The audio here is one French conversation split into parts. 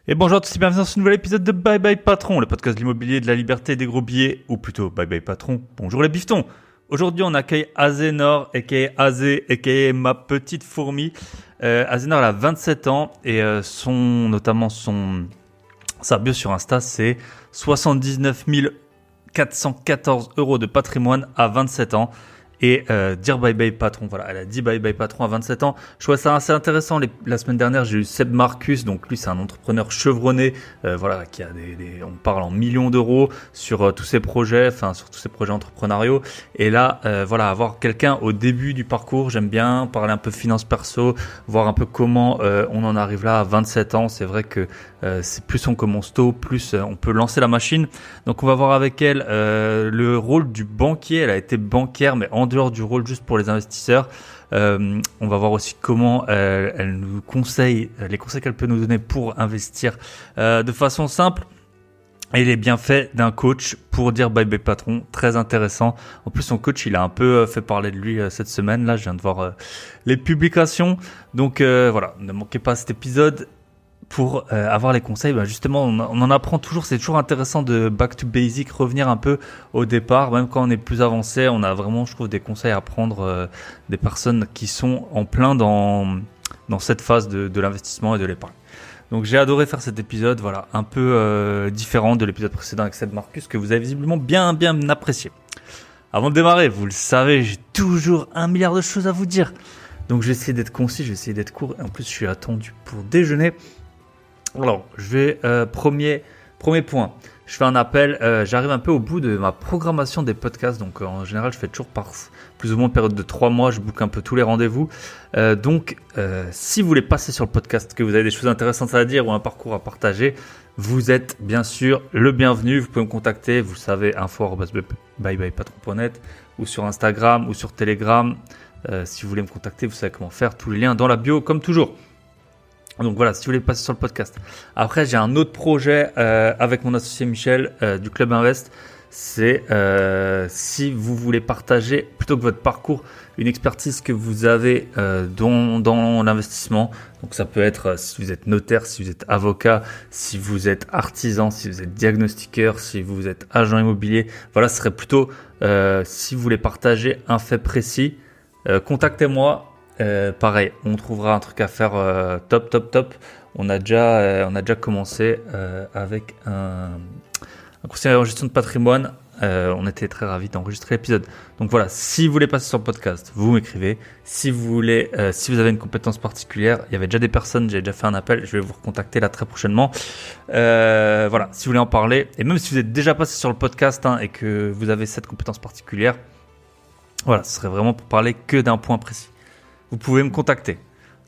Et bonjour à tous et bienvenue dans ce nouvel épisode de Bye Bye Patron, le podcast de l'immobilier, de la liberté et des gros billets, ou plutôt Bye Bye Patron. Bonjour les biftons. Aujourd'hui, on accueille Azénor, aka Azé, aka ma petite fourmi. Azénor, elle a 27 ans et sa bio sur Insta, c'est 79 414 € de patrimoine à 27 ans. Et dire bye bye patron, voilà, elle a dit bye bye patron à 27 ans. Je trouve ça assez intéressant. La semaine dernière, j'ai eu Seb Marcus, donc lui c'est un entrepreneur chevronné, voilà, qui a on parle en millions d'euros sur tous ses projets, sur tous ses projets entrepreneuriaux. Et là, voilà, avoir quelqu'un au début du parcours, j'aime bien parler un peu finance perso, voir un peu comment on en arrive là à 27 ans. C'est vrai que c'est plus on commence tôt, plus on peut lancer la machine. Donc on va voir avec elle le rôle du banquier. Elle a été banquière, mais en dehors du rôle juste pour les investisseurs. On va voir aussi comment elle nous conseille, les conseils qu'elle peut nous donner pour investir de façon simple. Et les bienfaits d'un coach pour dire bye bye patron, très intéressant. En plus, son coach, il a un peu fait parler de lui cette semaine. Là, je viens de voir les publications. Donc voilà, ne manquez pas cet épisode. Pour avoir les conseils, justement, on en apprend toujours. C'est toujours intéressant de back to basic, revenir un peu au départ. Même quand on est plus avancé, on a vraiment, je trouve, des conseils à prendre des personnes qui sont en plein dans cette phase de l'investissement et de l'épargne. Donc j'ai adoré faire cet épisode, voilà, un peu différent de l'épisode précédent avec Seb Marcus que vous avez visiblement bien apprécié. Avant de démarrer, vous le savez, j'ai toujours 1 milliard de choses à vous dire. Donc je vais essayer d'être concis, je vais essayer d'être court. Et en plus, je suis attendu pour déjeuner. Alors, je vais premier point. Je fais un appel. J'arrive un peu au bout de ma programmation des podcasts. Donc, en général, je fais toujours par plus ou moins une période de 3 mois. Je book un peu tous les rendez-vous. Donc, si vous voulez passer sur le podcast, que vous avez des choses intéressantes à dire ou un parcours à partager, vous êtes bien sûr le bienvenu. Vous pouvez me contacter. Vous le savez, info@byebyepatron.net ou sur Instagram ou sur Telegram. Si vous voulez me contacter, vous savez comment faire. Tous les liens dans la bio, comme toujours. Donc voilà, si vous voulez passer sur le podcast. Après, j'ai un autre projet avec mon associé Michel du Club Invest. C'est si vous voulez partager, plutôt que votre parcours, une expertise que vous avez dans l'investissement. Donc ça peut être si vous êtes notaire, si vous êtes avocat, si vous êtes artisan, si vous êtes diagnostiqueur, si vous êtes agent immobilier. Voilà, ce serait plutôt si vous voulez partager un fait précis, contactez-moi. Pareil, on trouvera un truc à faire top. On a déjà commencé avec un conseiller en gestion de patrimoine. On était très ravis d'enregistrer l'épisode. Donc voilà, si vous voulez passer sur le podcast, vous m'écrivez. Si vous voulez, si vous avez une compétence particulière, il y avait déjà des personnes, j'ai déjà fait un appel, je vais vous recontacter là très prochainement. Voilà, si vous voulez en parler, et même si vous êtes déjà passé sur le podcast et que vous avez cette compétence particulière, voilà, ce serait vraiment pour parler que d'un point précis. Vous pouvez me contacter.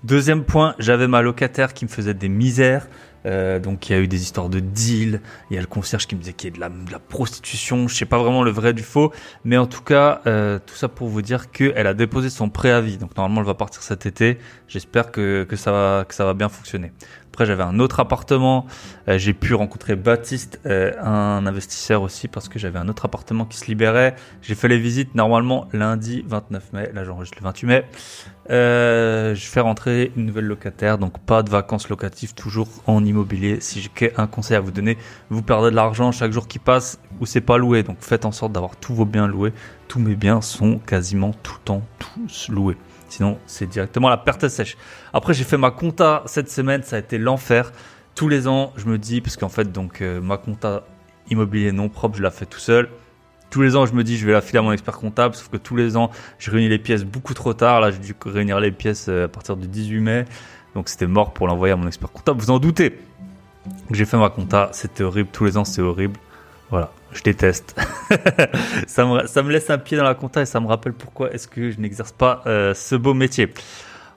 Deuxième point, j'avais ma locataire qui me faisait des misères. Donc il y a eu des histoires de deal. Il y a le concierge qui me disait qu'il y a de la prostitution. Je sais pas vraiment le vrai du faux, mais en tout cas, tout ça pour vous dire qu'elle a déposé son préavis. Donc normalement, elle va partir cet été. J'espère que ça va bien fonctionner. Après, j'avais un autre appartement. J'ai pu rencontrer Baptiste, un investisseur aussi, parce que j'avais un autre appartement qui se libérait. J'ai fait les visites normalement lundi 29 mai. Là, j'enregistre le 28 mai. Je fais rentrer une nouvelle locataire, donc pas de vacances locatives, toujours en immobilier. Si j'ai un conseil à vous donner, vous perdez de l'argent chaque jour qui passe où c'est pas loué. Donc faites en sorte d'avoir tous vos biens loués. Tous mes biens sont quasiment tout le temps tous loués. Sinon, c'est directement la perte sèche. Après, j'ai fait ma compta cette semaine. Ça a été l'enfer. Tous les ans, je me dis, parce qu'en fait, ma compta immobilier non propre, je la fais tout seul. Tous les ans, je me dis, je vais la filer à mon expert comptable. Sauf que tous les ans, je réunis les pièces beaucoup trop tard. Là, j'ai dû réunir les pièces à partir du 18 mai. Donc, c'était mort pour l'envoyer à mon expert comptable. Vous en doutez. Donc, j'ai fait ma compta. C'était horrible. Tous les ans, c'est horrible. Voilà, je déteste. ça me laisse un pied dans la compta et ça me rappelle pourquoi est-ce que je n'exerce pas ce beau métier.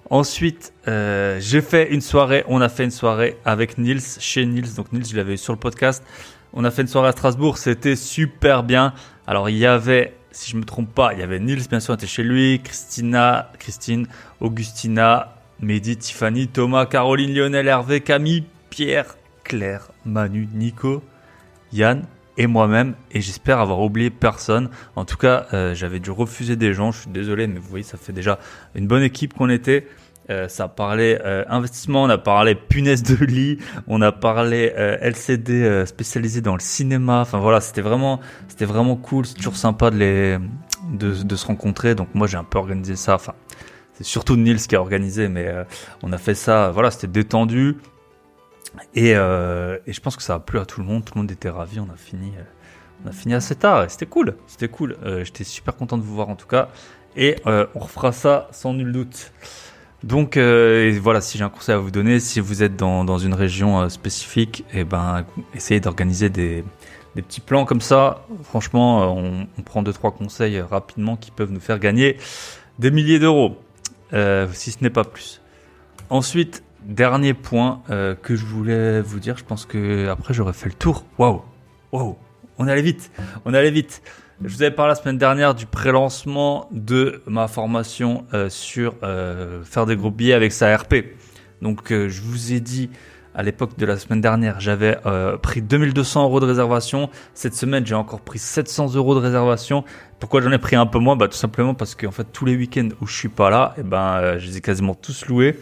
Ensuite, j'ai fait une soirée. On a fait une soirée avec Nils, chez Nils. Donc Nils, je l'avais eu sur le podcast. On a fait une soirée à Strasbourg. C'était super bien. Alors, il y avait, si je me trompe pas, il y avait Nils, bien sûr, on était chez lui. Christine, Augustina, Mehdi, Tiffany, Thomas, Caroline, Lionel, Hervé, Camille, Pierre, Claire, Manu, Nico, Yann et moi-même, et j'espère avoir oublié personne. En tout cas, j'avais dû refuser des gens, je suis désolé, mais vous voyez, ça fait déjà une bonne équipe qu'on était. Ça parlait investissement, on a parlé punaise de lit, on a parlé LCD spécialisé dans le cinéma. Enfin voilà, c'était vraiment cool. C'est toujours sympa de se rencontrer. Donc moi j'ai un peu organisé ça. Enfin c'est surtout Nils qui a organisé, mais on a fait ça. Voilà, c'était détendu et je pense que ça a plu à tout le monde. Tout le monde était ravi. On a fini assez tard. Et c'était cool. J'étais super content de vous voir en tout cas. Et on refera ça sans nul doute. Donc voilà, si j'ai un conseil à vous donner, si vous êtes dans une région spécifique, essayez d'organiser des petits plans comme ça. Franchement, on prend 2-3 conseils rapidement qui peuvent nous faire gagner des milliers d'euros, si ce n'est pas plus. Ensuite, dernier point que je voulais vous dire, je pense que après j'aurais fait le tour. Waouh, on allait vite. Je vous avais parlé la semaine dernière du pré-lancement de ma formation sur faire des groupes billets avec sa RP. Donc je vous ai dit à l'époque de la semaine dernière, j'avais pris 2200 € de réservation. Cette semaine, j'ai encore pris 700 € de réservation. Pourquoi j'en ai pris un peu moins ? Tout simplement parce que en fait, tous les week-ends où je suis pas là, je les ai quasiment tous loués.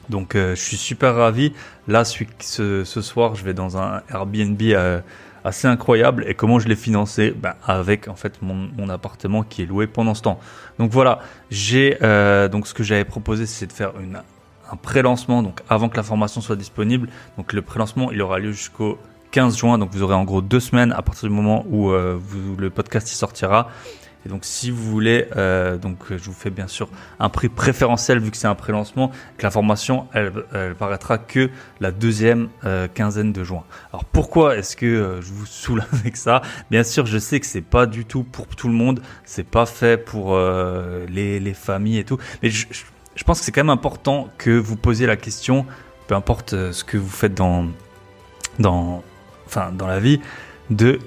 Donc je suis super ravi. Là, ce soir, je vais dans un Airbnb assez incroyable. Et comment je l'ai financé ? Avec en fait mon appartement qui est loué pendant ce temps. Donc voilà, donc ce que j'avais proposé, c'est de faire un pré-lancement, donc avant que la formation soit disponible. Donc le pré-lancement, il aura lieu jusqu'au 15 juin. Donc vous aurez en gros 2 semaines à partir du moment où le podcast y sortira. Et donc si vous voulez, je vous fais bien sûr un prix préférentiel vu que c'est un pré-lancement, que la formation elle paraîtra que la deuxième quinzaine de juin. Alors pourquoi est-ce que je vous saoule avec ça ? Bien sûr, je sais que c'est pas du tout pour tout le monde, c'est pas fait pour les familles et tout, mais je pense que c'est quand même important que vous posiez la question, peu importe ce que vous faites dans la vie, de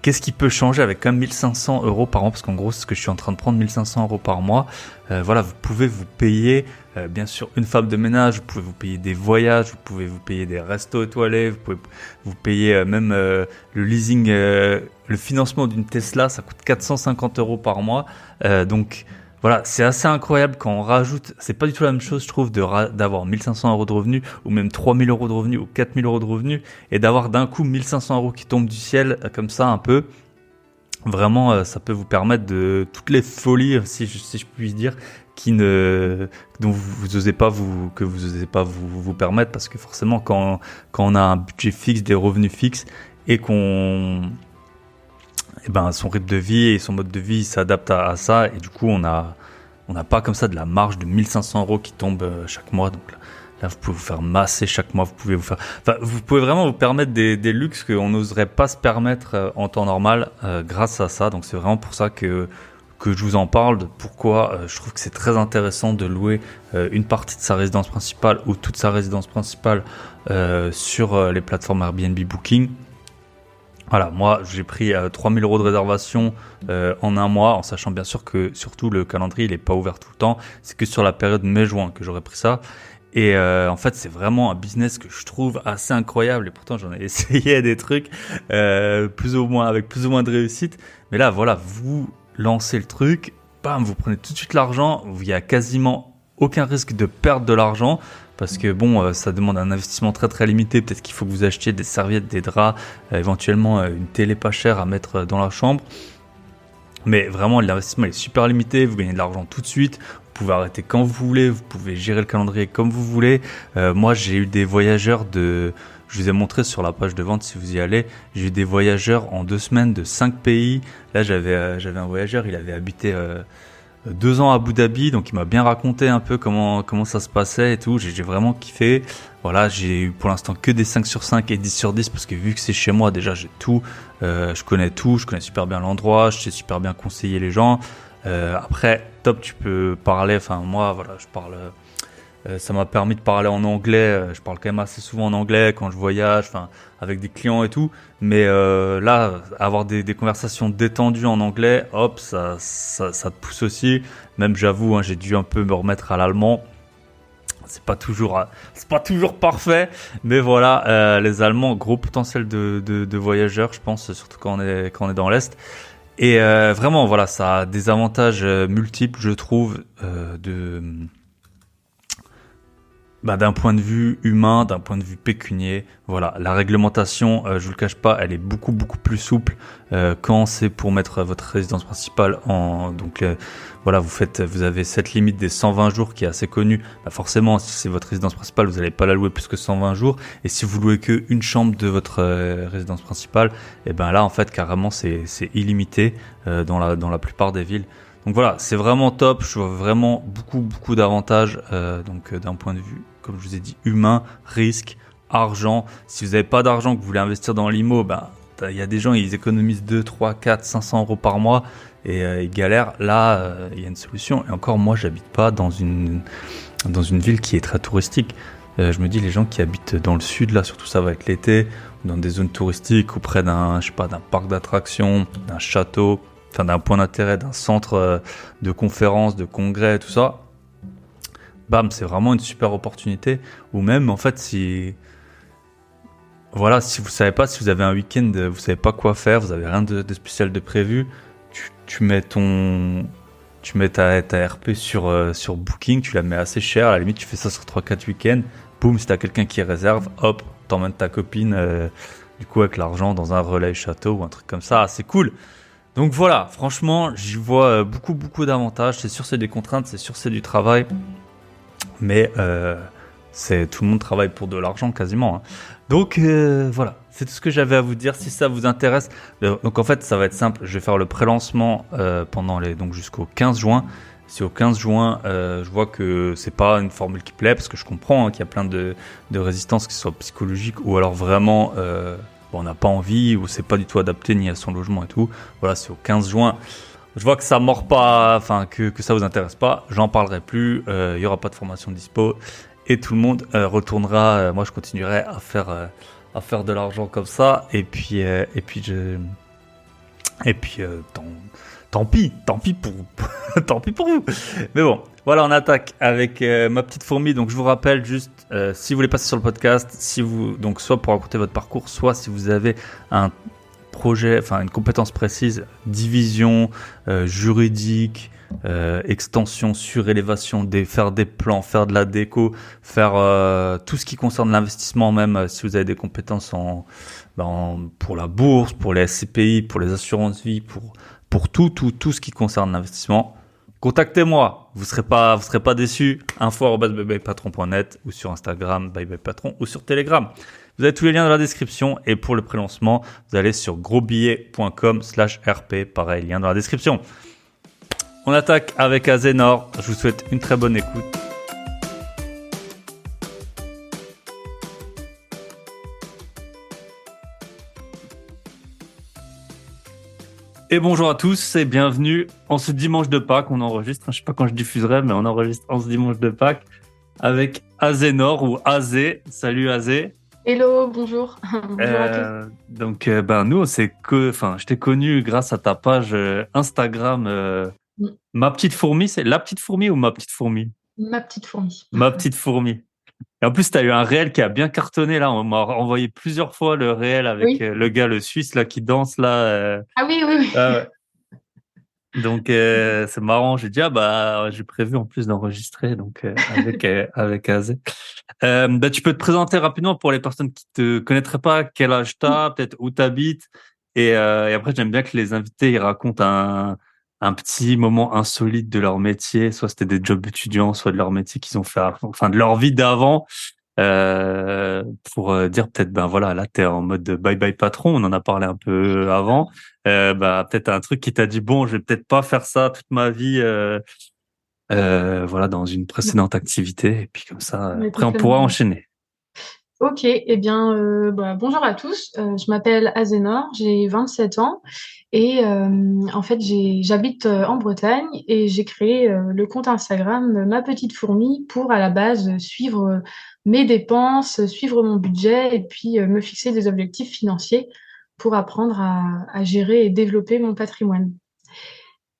qu'est-ce qui peut changer avec quand même 1500 € par an, parce qu'en gros, c'est ce que je suis en train de prendre, 1500 € par mois. Voilà, vous pouvez vous payer, bien sûr, une femme de ménage, vous pouvez vous payer des voyages, vous pouvez vous payer des restos étoilés, vous pouvez vous payer même le leasing, le financement d'une Tesla, ça coûte 450 € par mois. Donc, voilà, c'est assez incroyable quand on rajoute, c'est pas du tout la même chose, je trouve, d'avoir 1500 € de revenus, ou même 3000 € de revenus, ou 4000 € de revenus, et d'avoir d'un coup 1500 € qui tombent du ciel, comme ça, un peu. Vraiment, ça peut vous permettre de toutes les folies, si je puis dire, dont vous osez pas vous permettre, parce que forcément, quand on a un budget fixe, des revenus fixes, et son rythme de vie et son mode de vie s'adapte à ça, et du coup on n'a pas comme ça de la marge de 1500 € qui tombe chaque mois. Donc là vous pouvez vous faire masser chaque mois, vous pouvez vraiment vous permettre des luxes qu'on n'oserait pas se permettre en temps normal grâce à ça. Donc c'est vraiment pour ça que je vous en parle, de pourquoi je trouve que c'est très intéressant de louer une partie de sa résidence principale ou toute sa résidence principale sur les plateformes Airbnb Booking. Voilà, moi j'ai pris 3000 € de réservation en un mois, en sachant bien sûr que surtout le calendrier il est pas ouvert tout le temps, c'est que sur la période mai-juin que j'aurais pris ça. Et en fait c'est vraiment un business que je trouve assez incroyable, et pourtant j'en ai essayé des trucs avec plus ou moins de réussite. Mais là voilà, vous lancez le truc, bam, vous prenez tout de suite l'argent, il y a quasiment aucun risque de perdre de l'argent. Parce que ça demande un investissement très très limité. Peut-être qu'il faut que vous achetiez des serviettes, des draps, éventuellement une télé pas chère à mettre dans la chambre. Mais vraiment, l'investissement est super limité. Vous gagnez de l'argent tout de suite. Vous pouvez arrêter quand vous voulez. Vous pouvez gérer le calendrier comme vous voulez. Moi, j'ai eu des voyageurs je vous ai montré sur la page de vente si vous y allez. J'ai eu des voyageurs en 2 semaines de 5 pays. Là, j'avais un voyageur, il avait habité 2 ans à Abu Dhabi, donc il m'a bien raconté un peu comment ça se passait et tout. J'ai vraiment kiffé. Voilà, j'ai eu pour l'instant que des 5 sur 5 et 10 sur 10 parce que vu que c'est chez moi, déjà j'ai tout, je connais super bien l'endroit, je sais super bien conseiller les gens. Après, top, tu peux parler, moi voilà, je parle, ça m'a permis de parler en anglais, je parle quand même assez souvent en anglais quand je voyage, avec des clients et tout. Mais là, avoir des conversations détendues en anglais, hop, ça te pousse aussi. Même j'avoue, j'ai dû un peu me remettre à l'allemand. C'est pas toujours parfait, mais voilà, les Allemands, gros potentiel de voyageurs, je pense, surtout quand on est dans l'Est. Et vraiment, voilà, ça a des avantages multiples, je trouve, Bah, d'un point de vue humain, d'un point de vue pécunier, voilà, la réglementation, je vous le cache pas, elle est beaucoup beaucoup plus souple quand c'est pour mettre votre résidence principale en donc voilà, vous avez cette limite des 120 jours qui est assez connue. Bah, forcément, si c'est votre résidence principale, vous n'allez pas la louer plus que 120 jours. Et si vous louez que une chambre de votre résidence principale, et ben là en fait carrément c'est illimité dans la plupart des villes. Donc voilà, c'est vraiment top. Je vois vraiment beaucoup, beaucoup d'avantages. D'un point de vue, comme je vous ai dit, humain, risque, argent. Si vous n'avez pas d'argent, que vous voulez investir dans l'IMO, ben, il y a des gens, ils économisent 2, 3, 4, 500 euros par mois et ils galèrent. Là, il y a une solution. Et encore, moi, j'habite pas dans une ville qui est très touristique. Je me dis, les gens qui habitent dans le sud, là, surtout ça va être l'été, dans des zones touristiques ou près d'un parc d'attractions, d'un château, enfin d'un point d'intérêt, d'un centre de conférences, de congrès, tout ça, bam, c'est vraiment une super opportunité. Ou même, en fait, si vous savez pas, si vous avez un week-end, vous savez pas quoi faire, vous avez rien de spécial de prévu, tu mets ta RP sur Booking, tu la mets assez cher, à la limite, tu fais ça sur 3-4 week-ends, boum, si t'as quelqu'un qui réserve, hop, t'emmènes ta copine, du coup, avec l'argent dans un relais château ou un truc comme ça, c'est cool. Donc voilà, franchement, j'y vois beaucoup, beaucoup d'avantages. C'est sûr, c'est des contraintes, c'est sûr, c'est du travail. Mais tout le monde travaille pour de l'argent quasiment. Hein. Donc voilà, c'est tout ce que j'avais à vous dire. Si ça vous intéresse, donc en fait, ça va être simple. Je vais faire le pré-lancement donc jusqu'au 15 juin. Si au 15 juin, je vois que c'est pas une formule qui plaît, parce que je comprends qu'il y a plein de résistances, que ce soit psychologiques ou alors vraiment... on n'a pas envie ou c'est pas du tout adapté ni à son logement et tout. Voilà, c'est au 15 juin. Je vois que ça mord pas, enfin que ça vous intéresse pas. J'en parlerai plus. Il y aura pas de formation dispo et tout le monde retournera. Moi, je continuerai à faire de l'argent comme ça. Et puis tant pis pour tant pis pour vous. Mais bon, voilà, on attaque avec ma petite fourmi. Donc je vous rappelle juste, si vous voulez passer sur le podcast, donc soit pour raconter votre parcours, soit si vous avez un projet, enfin une compétence précise, division, juridique, extension, surélévation, faire des plans, faire de la déco, faire tout ce qui concerne l'investissement, même si vous avez des compétences pour la bourse, pour les SCPI, pour les assurances vie, pour tout ce qui concerne l'investissement. Contactez-moi, vous serez pas déçus. info@byebyepatron.net ou sur Instagram byebyepatron ou sur Telegram. Vous avez tous les liens dans la description et pour le pré-lancement, vous allez sur grosbillet.com/rp. Pareil, lien dans la description. On attaque avec Azénor. Je vous souhaite une très bonne écoute. Et bonjour à tous et bienvenue en ce dimanche de Pâques. On enregistre, je sais pas quand je diffuserai, mais on enregistre en ce dimanche de Pâques avec Azénor ou Azé. Salut Azé. Hello, bonjour. Bonjour à tous. Donc, nous, je t'ai connu grâce à ta page Instagram. Ma petite fourmi, c'est la petite fourmi ou ma petite fourmi? Ma petite fourmi. Ma petite fourmi. Et en plus, tu as eu un réel qui a bien cartonné là. On m'a envoyé plusieurs fois le réel avec le gars, le Suisse là qui danse là. Ah oui, oui, oui. Ah ouais. Donc c'est marrant. J'ai dit j'ai prévu en plus d'enregistrer donc avec Azé. Tu peux te présenter rapidement pour les personnes qui te connaîtraient pas. Quel âge t'as, peut-être où t'habites, et après j'aime bien que les invités ils racontent un petit moment insolite de leur métier. Soit c'était des jobs étudiants, soit de leur métier qu'ils ont fait, enfin de leur vie d'avant. Pour dire peut-être voilà, là t'es en mode bye bye patron, on en a parlé un peu avant, peut-être un truc qui t'a dit bon, je vais peut-être pas faire ça toute ma vie, voilà, dans une précédente activité, et puis comme ça après on pourra enchaîner. Ok, eh bien bonjour à tous, je m'appelle Azénor, j'ai 27 ans et en fait j'habite en Bretagne et j'ai créé le compte Instagram Ma Petite Fourmi pour à la base suivre mes dépenses, suivre mon budget et puis me fixer des objectifs financiers pour apprendre à gérer et développer mon patrimoine.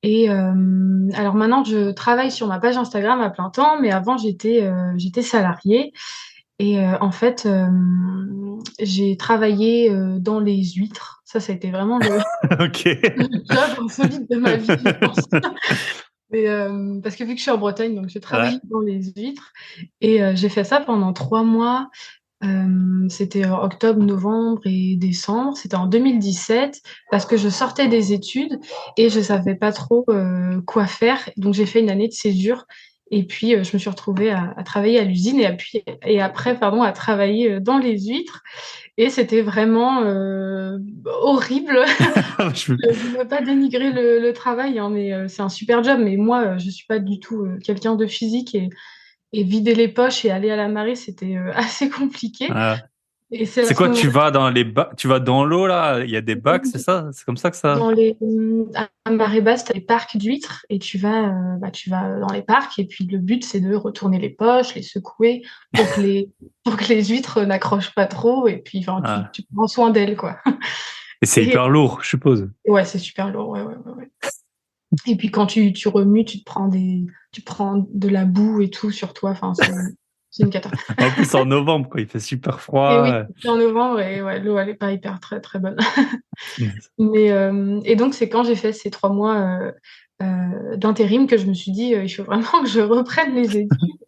Et alors maintenant je travaille sur ma page Instagram à plein temps, mais avant j'étais salariée. Et en fait, j'ai travaillé dans les huîtres. Ça a été vraiment le Ok. job insolite de ma vie, je pense. Mais, parce que vu que je suis en Bretagne, donc je Ouais. travaille dans les huîtres et j'ai fait ça pendant 3 mois. C'était octobre, novembre et décembre. C'était en 2017 parce que je sortais des études et je savais pas trop quoi faire. Donc j'ai fait une année de césure et puis je me suis retrouvée à travailler à l'usine et après pardon à travailler dans les huîtres et c'était vraiment horrible. Je- Je ne veux pas dénigrer le travail, hein, mais c'est un super job. Mais moi, je suis pas du tout quelqu'un de physique et vider les poches et aller à la marée, c'était assez compliqué. Ouais. Et c'est à C'est ce quoi, tu moment-là vas dans les bacs, tu vas dans l'eau là, il y a des bacs, c'est ça? C'est comme ça que ça? dans les à marée basse, tu as les parcs d'huîtres et tu vas dans les parcs et puis le but c'est de retourner les poches, les secouer pour que les huîtres n'accrochent pas trop et puis enfin Ouais. tu prends soin d'elles quoi. Et c'est Et hyper lourd, je suppose. ouais, c'est super lourd. Ouais. Et puis quand tu remues, tu prends de la boue et tout sur toi. Enfin, c'est une cata. En plus, en novembre, quoi, il fait super Et oui, froid. c'est en novembre et ouais, l'eau elle est pas hyper très très bonne. Mm. Mais et donc c'est quand j'ai fait ces 3 mois d'intérim que je me suis dit il faut vraiment que je reprenne les études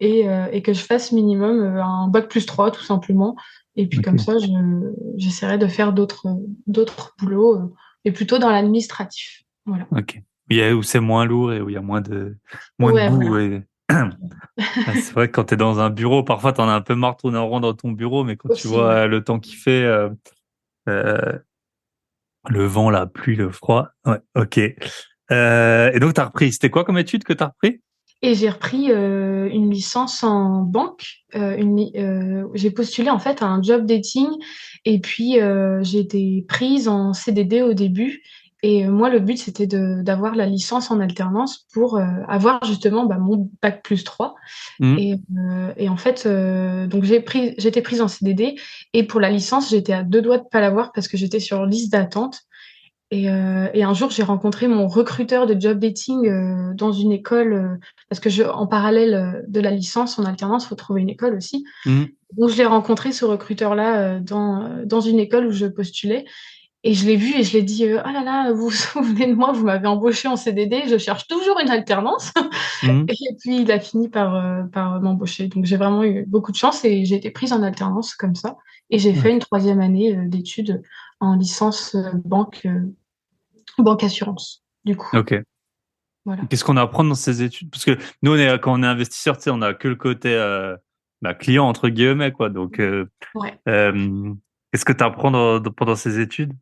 et que je fasse minimum un bac+3 tout simplement. Et puis comme Ok. ça, j'essaierai de faire d'autres boulots et plutôt dans l'administratif. Voilà. Ok. Il y a où c'est moins lourd et où il y a moins de Ouais, boue. voilà. Et... Ah, c'est vrai que quand t'es dans un bureau, parfois t'en as un peu marre de tourner en rond dans ton bureau, mais quand tu Aussi, ouais. vois le temps qu'il fait, euh, le vent, la pluie, le froid. Ouais, ok. Et donc t'as repris. C'était quoi comme étude que t'as repris? Et j'ai repris une licence en banque. J'ai postulé en fait à un job dating et puis j'ai été prise en CDD au début. Et moi, le but, c'était d'avoir la licence en alternance pour avoir justement mon bac+3. Hmm. Et en fait, donc j'ai été prise en CDD et pour la licence, j'étais à 2 doigts de pas l'avoir parce que j'étais sur liste d'attente. Et un jour, j'ai rencontré mon recruteur de job dating dans une école, parce que en parallèle de la licence en alternance, il faut trouver une école aussi. Hmm. Donc, je l'ai rencontré, ce recruteur-là, dans une école où je postulais. Et je l'ai vu et je l'ai dit, oh là là, vous vous souvenez de moi, vous m'avez embauché en CDD, je cherche toujours une alternance. Hmm. Et puis, il a fini par m'embaucher. Donc, j'ai vraiment eu beaucoup de chance et j'ai été prise en alternance comme ça. Et j'ai fait Ok. une troisième année d'études en licence banque assurance, du coup. Ok. Voilà. Qu'est-ce qu'on apprend dans ces études? Parce que nous, quand on est investisseur, tu sais, on a que le côté client entre guillemets, quoi. Donc, Ouais. euh, qu'est-ce que tu apprends pendant ces études?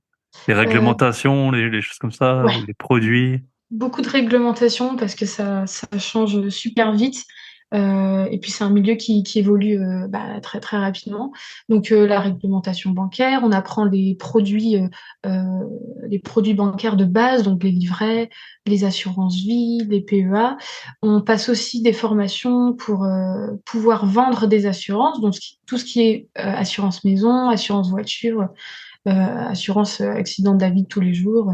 Les Euh, réglementations, les choses comme ça, ou ouais. les produits. Beaucoup de réglementation parce que ça change super vite. Et puis c'est un milieu qui évolue très très rapidement. Donc la réglementation bancaire, on apprend les produits bancaires de base, donc les livrets, les assurances vie, les PEA. On passe aussi des formations pour pouvoir vendre des assurances, donc tout ce qui est assurance maison, assurance voiture, assurance accident de la vie de tous les jours.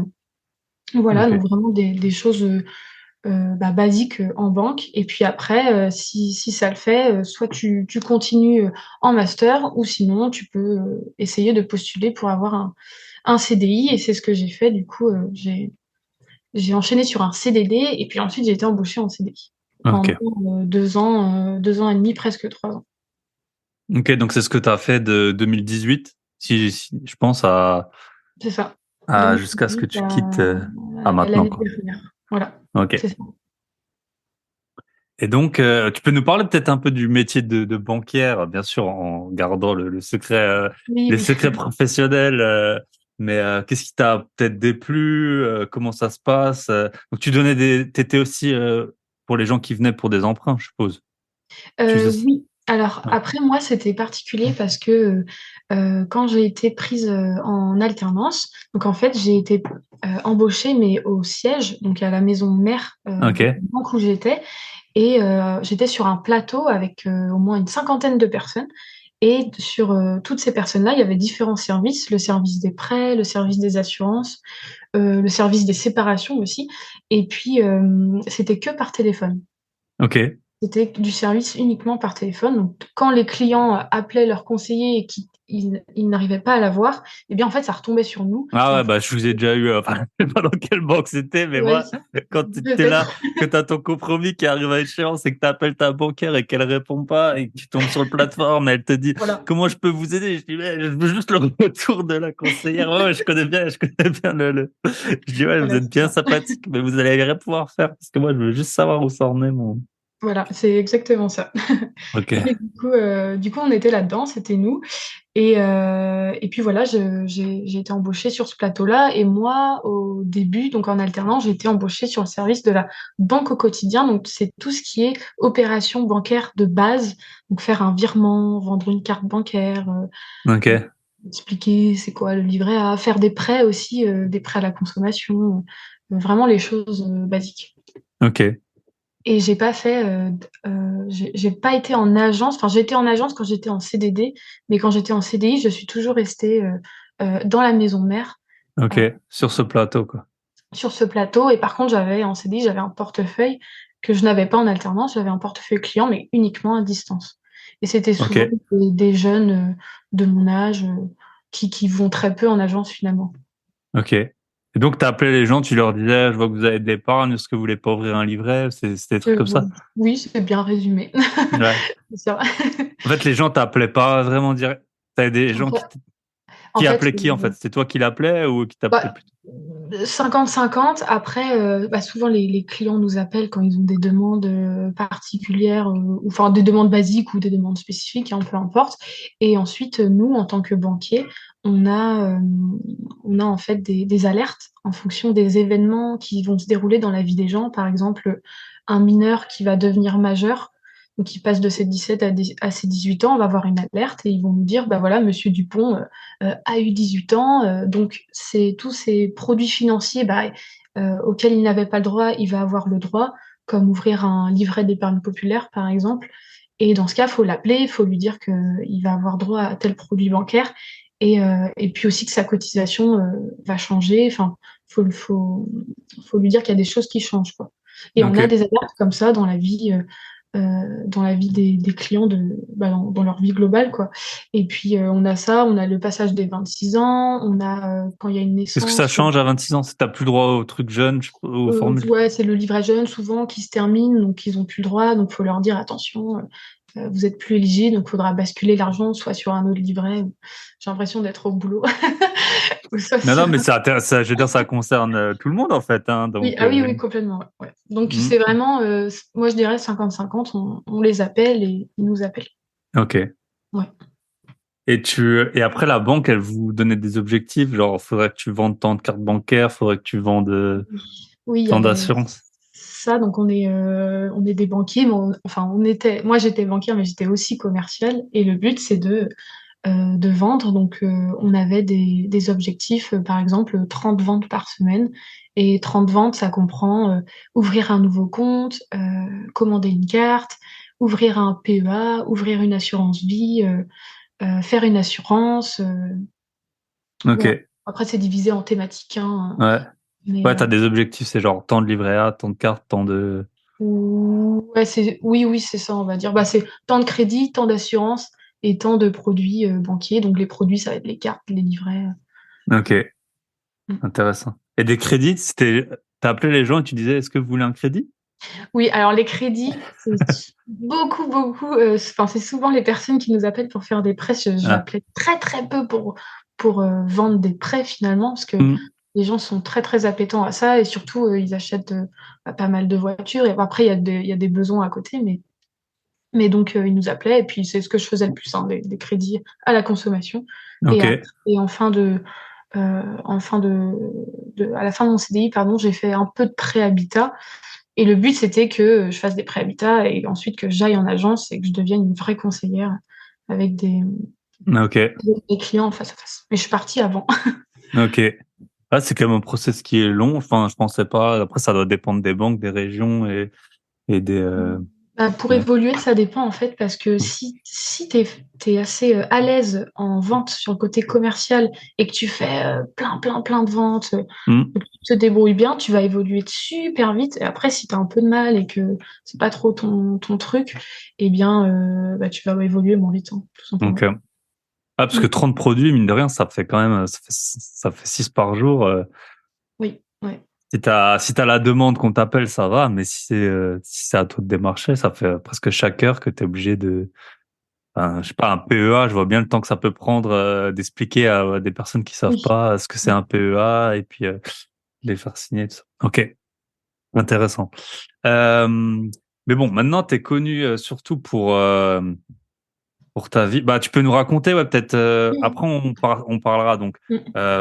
Voilà, Ok. donc vraiment des choses basiques en banque. Et puis après, si ça le fait, soit tu continues en master ou sinon tu peux essayer de postuler pour avoir un CDI. Et c'est ce que j'ai fait. Du coup, j'ai enchaîné sur un CDD et puis ensuite j'ai été embauchée en CDI pendant Ok. 2 ans et demi, presque 3 ans. Ok, donc c'est ce que tu as fait de 2018, si je pense C'est ça. jusqu'à ce que 2018 tu quittes à à maintenant, l'année quoi. dernière. Voilà, Ok. c'est ça. Et donc, tu peux nous parler peut-être un peu du métier de banquière, bien sûr, en gardant le secret, Oui, les oui. secrets professionnels. Mais qu'est-ce qui t'a peut-être déplu? Comment ça se passe? Donc, t'étais aussi pour les gens qui venaient pour des emprunts, je suppose. Tu faisais ça. Oui. Alors Ouais. après moi c'était particulier parce que quand j'ai été prise en alternance, donc en fait j'ai été embauchée mais au siège, donc à la maison mère de la Ok. banque où j'étais, et j'étais sur un plateau avec au moins une cinquantaine de personnes. Et sur toutes ces personnes-là, il y avait différents services, le service des prêts, le service des assurances, le service des séparations aussi. Et puis, c'était que par téléphone. Ok. C'était du service uniquement par téléphone. Donc, quand les clients appelaient leur conseiller ils n'arrivaient pas à l'avoir, et bien en fait ça retombait sur nous. Ah Et en ouais, fait, bah, je vous ai déjà eu, enfin, je sais pas dans quelle banque c'était, mais ouais, moi, quand t'es là, peut-être. que t'as ton compromis qui arrive à échéance et que t'appelles ta banquière et qu'elle répond pas et que tu tombes sur le plateforme et elle te dit, Voilà. comment je peux vous aider? Je dis, mais je veux juste le retour de la conseillère. Ouais, ouais, je connais bien je dis, ouais, vous Voilà, êtes c'est bien ça. sympathique, mais vous allez rien pouvoir faire parce que moi, je veux juste savoir où ça en est, mon. Voilà, c'est exactement ça. Ok. Et du coup, on était là-dedans, c'était nous. Et puis voilà, j'ai été embauchée sur ce plateau-là. Et moi, au début, donc en alternant, j'ai été embauchée sur le service de la banque au quotidien. Donc c'est tout ce qui est opération bancaire de base. Donc faire un virement, vendre une carte bancaire, Ok. expliquer c'est quoi le livret A, faire des prêts aussi, des prêts à la consommation, vraiment les choses basiques. Ok. Et j'ai pas fait, j'ai pas été en agence. Enfin, j'étais en agence quand j'étais en CDD, mais quand j'étais en CDI, je suis toujours restée dans la maison mère, Ok. euh, Sur ce plateau, quoi. sur ce plateau. Et par contre, j'avais en CDI, j'avais un portefeuille que je n'avais pas en alternance. J'avais un portefeuille client, mais uniquement à distance. Et c'était souvent Ok. des jeunes de mon âge qui vont très peu en agence finalement. Ok. Et donc, t'as appelé les gens, tu leur disais, je vois que vous avez de l'épargne, est-ce que vous voulez pas ouvrir un livret? C'est des trucs comme Bon, ça? oui, c'est bien résumé. Ouais. C'est ça. En fait, les gens t'appelaient pas vraiment direct. T'avais des En gens fait, en qui fait, appelaient qui, en fait? C'était toi qui l'appelais ou qui t'appelait bah, plutôt? 50-50. Après, bah, souvent les clients nous appellent quand ils ont des demandes particulières, ou enfin des demandes basiques ou des demandes spécifiques, hein, peu importe. Et ensuite, nous, en tant que banquier, on a, euh, on a en fait des alertes en fonction des événements qui vont se dérouler dans la vie des gens. Par exemple, un mineur qui va devenir majeur, donc qui passe de ses 17 à ses 18 ans, on va avoir une alerte et ils vont nous dire, bah voilà, Monsieur Dupont a eu 18 ans, donc c'est tous ces produits financiers bah, auxquels il n'avait pas le droit, il va avoir le droit, comme ouvrir un livret d'épargne populaire, par exemple. Et dans ce cas, il faut l'appeler, il faut lui dire qu'il va avoir droit à tel produit bancaire, et puis aussi que sa cotisation va changer. Enfin, faut lui dire qu'il y a des choses qui changent, quoi. Et on a Ok. des alertes comme ça dans la vie des clients bah, dans leur vie globale, quoi. Et puis, on a ça, on a le passage des 26 ans, on a quand il y a une Qu'est-ce que ça naissance, change à 26 ans? Si t'as plus le droit aux trucs jeunes, aux formules? ouais, c'est le livret jeune souvent qui se termine, donc ils ont plus le droit, donc faut leur dire attention, vous êtes plus éligible, donc il faudra basculer l'argent soit sur un autre livret. J'ai l'impression d'être au boulot, ou soit Non, non, sur. mais je veux dire, ça concerne tout le monde, en fait, hein, Oui, donc, ah oui, oui, complètement. Ouais, ouais. Donc hmm, c'est vraiment, moi je dirais 50-50, on les appelle et ils nous appellent. ok. Ouais. Et après, la banque, elle vous donnait des objectifs, genre, faudrait que tu vendes tant de cartes bancaires, faudrait que tu vendes Oui, il y tant avait d'assurances. ça. Donc on est des banquiers, mais enfin moi j'étais banquière, mais j'étais aussi commerciale. Et le but c'est de vendre. Donc on avait des objectifs, par exemple 30 ventes par semaine. Et 30 ventes, ça comprend ouvrir un nouveau compte, commander une carte, ouvrir un PEA, ouvrir une assurance vie, faire une assurance. Voilà. Ok. Après c'est divisé en thématiques, hein, Ouais. mais Ouais, t'as des objectifs, c'est genre tant de livrets A, tant de cartes, tant de. ouais, oui, oui, c'est ça, on va dire. Bah, c'est tant de crédits, tant d'assurance et tant de produits banquiers. Donc, les produits, ça va être les cartes, les livrets. Ok, Mm. intéressant. Et des crédits, t'as appelé les gens et tu disais, est-ce que vous voulez un crédit? Oui, alors les crédits, c'est beaucoup, beaucoup. Enfin, c'est souvent les personnes qui nous appellent pour faire des prêts. Ah. J'appelais très, très peu pour vendre des prêts finalement, parce que Hmm. les gens sont très, très appétents à ça et surtout, ils achètent bah, pas mal de voitures. Et après, il y a des besoins à côté, mais donc, ils nous appelaient, et puis c'est ce que je faisais le plus, hein, des crédits à la consommation. Et, Ok. et à la fin de mon CDI, pardon, j'ai fait un peu de prêt habitat. Et le but, c'était que je fasse des prêts habitat et ensuite que j'aille en agence et que je devienne une vraie conseillère avec Ok. des clients face à face. Mais je suis partie avant. Ok. Ah, c'est quand même un process qui est long. Enfin, je pensais pas. Après, ça doit dépendre des banques, des régions et des. Bah, pour Ouais. évoluer, ça dépend en fait, parce que si tu es assez à l'aise en vente sur le côté commercial et que tu fais plein, plein, plein de ventes, Hmm. que tu te débrouilles bien, tu vas évoluer super vite. Et après, si tu as un peu de mal et que c'est pas trop ton truc, eh bien, bah, tu vas évoluer moins vite, hein, tout simplement. Ok. Ah, parce que 30 produits, mine de rien, ça fait quand même, ça fait 6 par jour. Oui, ouais. Si t'as la demande qu'on t'appelle, ça va, mais si c'est à toi de démarcher, ça fait presque chaque heure que t'es obligé de, enfin, je sais pas, un PEA, je vois bien le temps que ça peut prendre d'expliquer à des personnes qui savent Oui. pas ce que c'est Ouais. un PEA et puis les faire signer tout ça. Ok, intéressant. Euh, mais bon, maintenant t'es connu surtout pour ta vie. Bah, tu peux nous raconter, ouais, peut-être. Oui. Après, on parlera donc. Mm.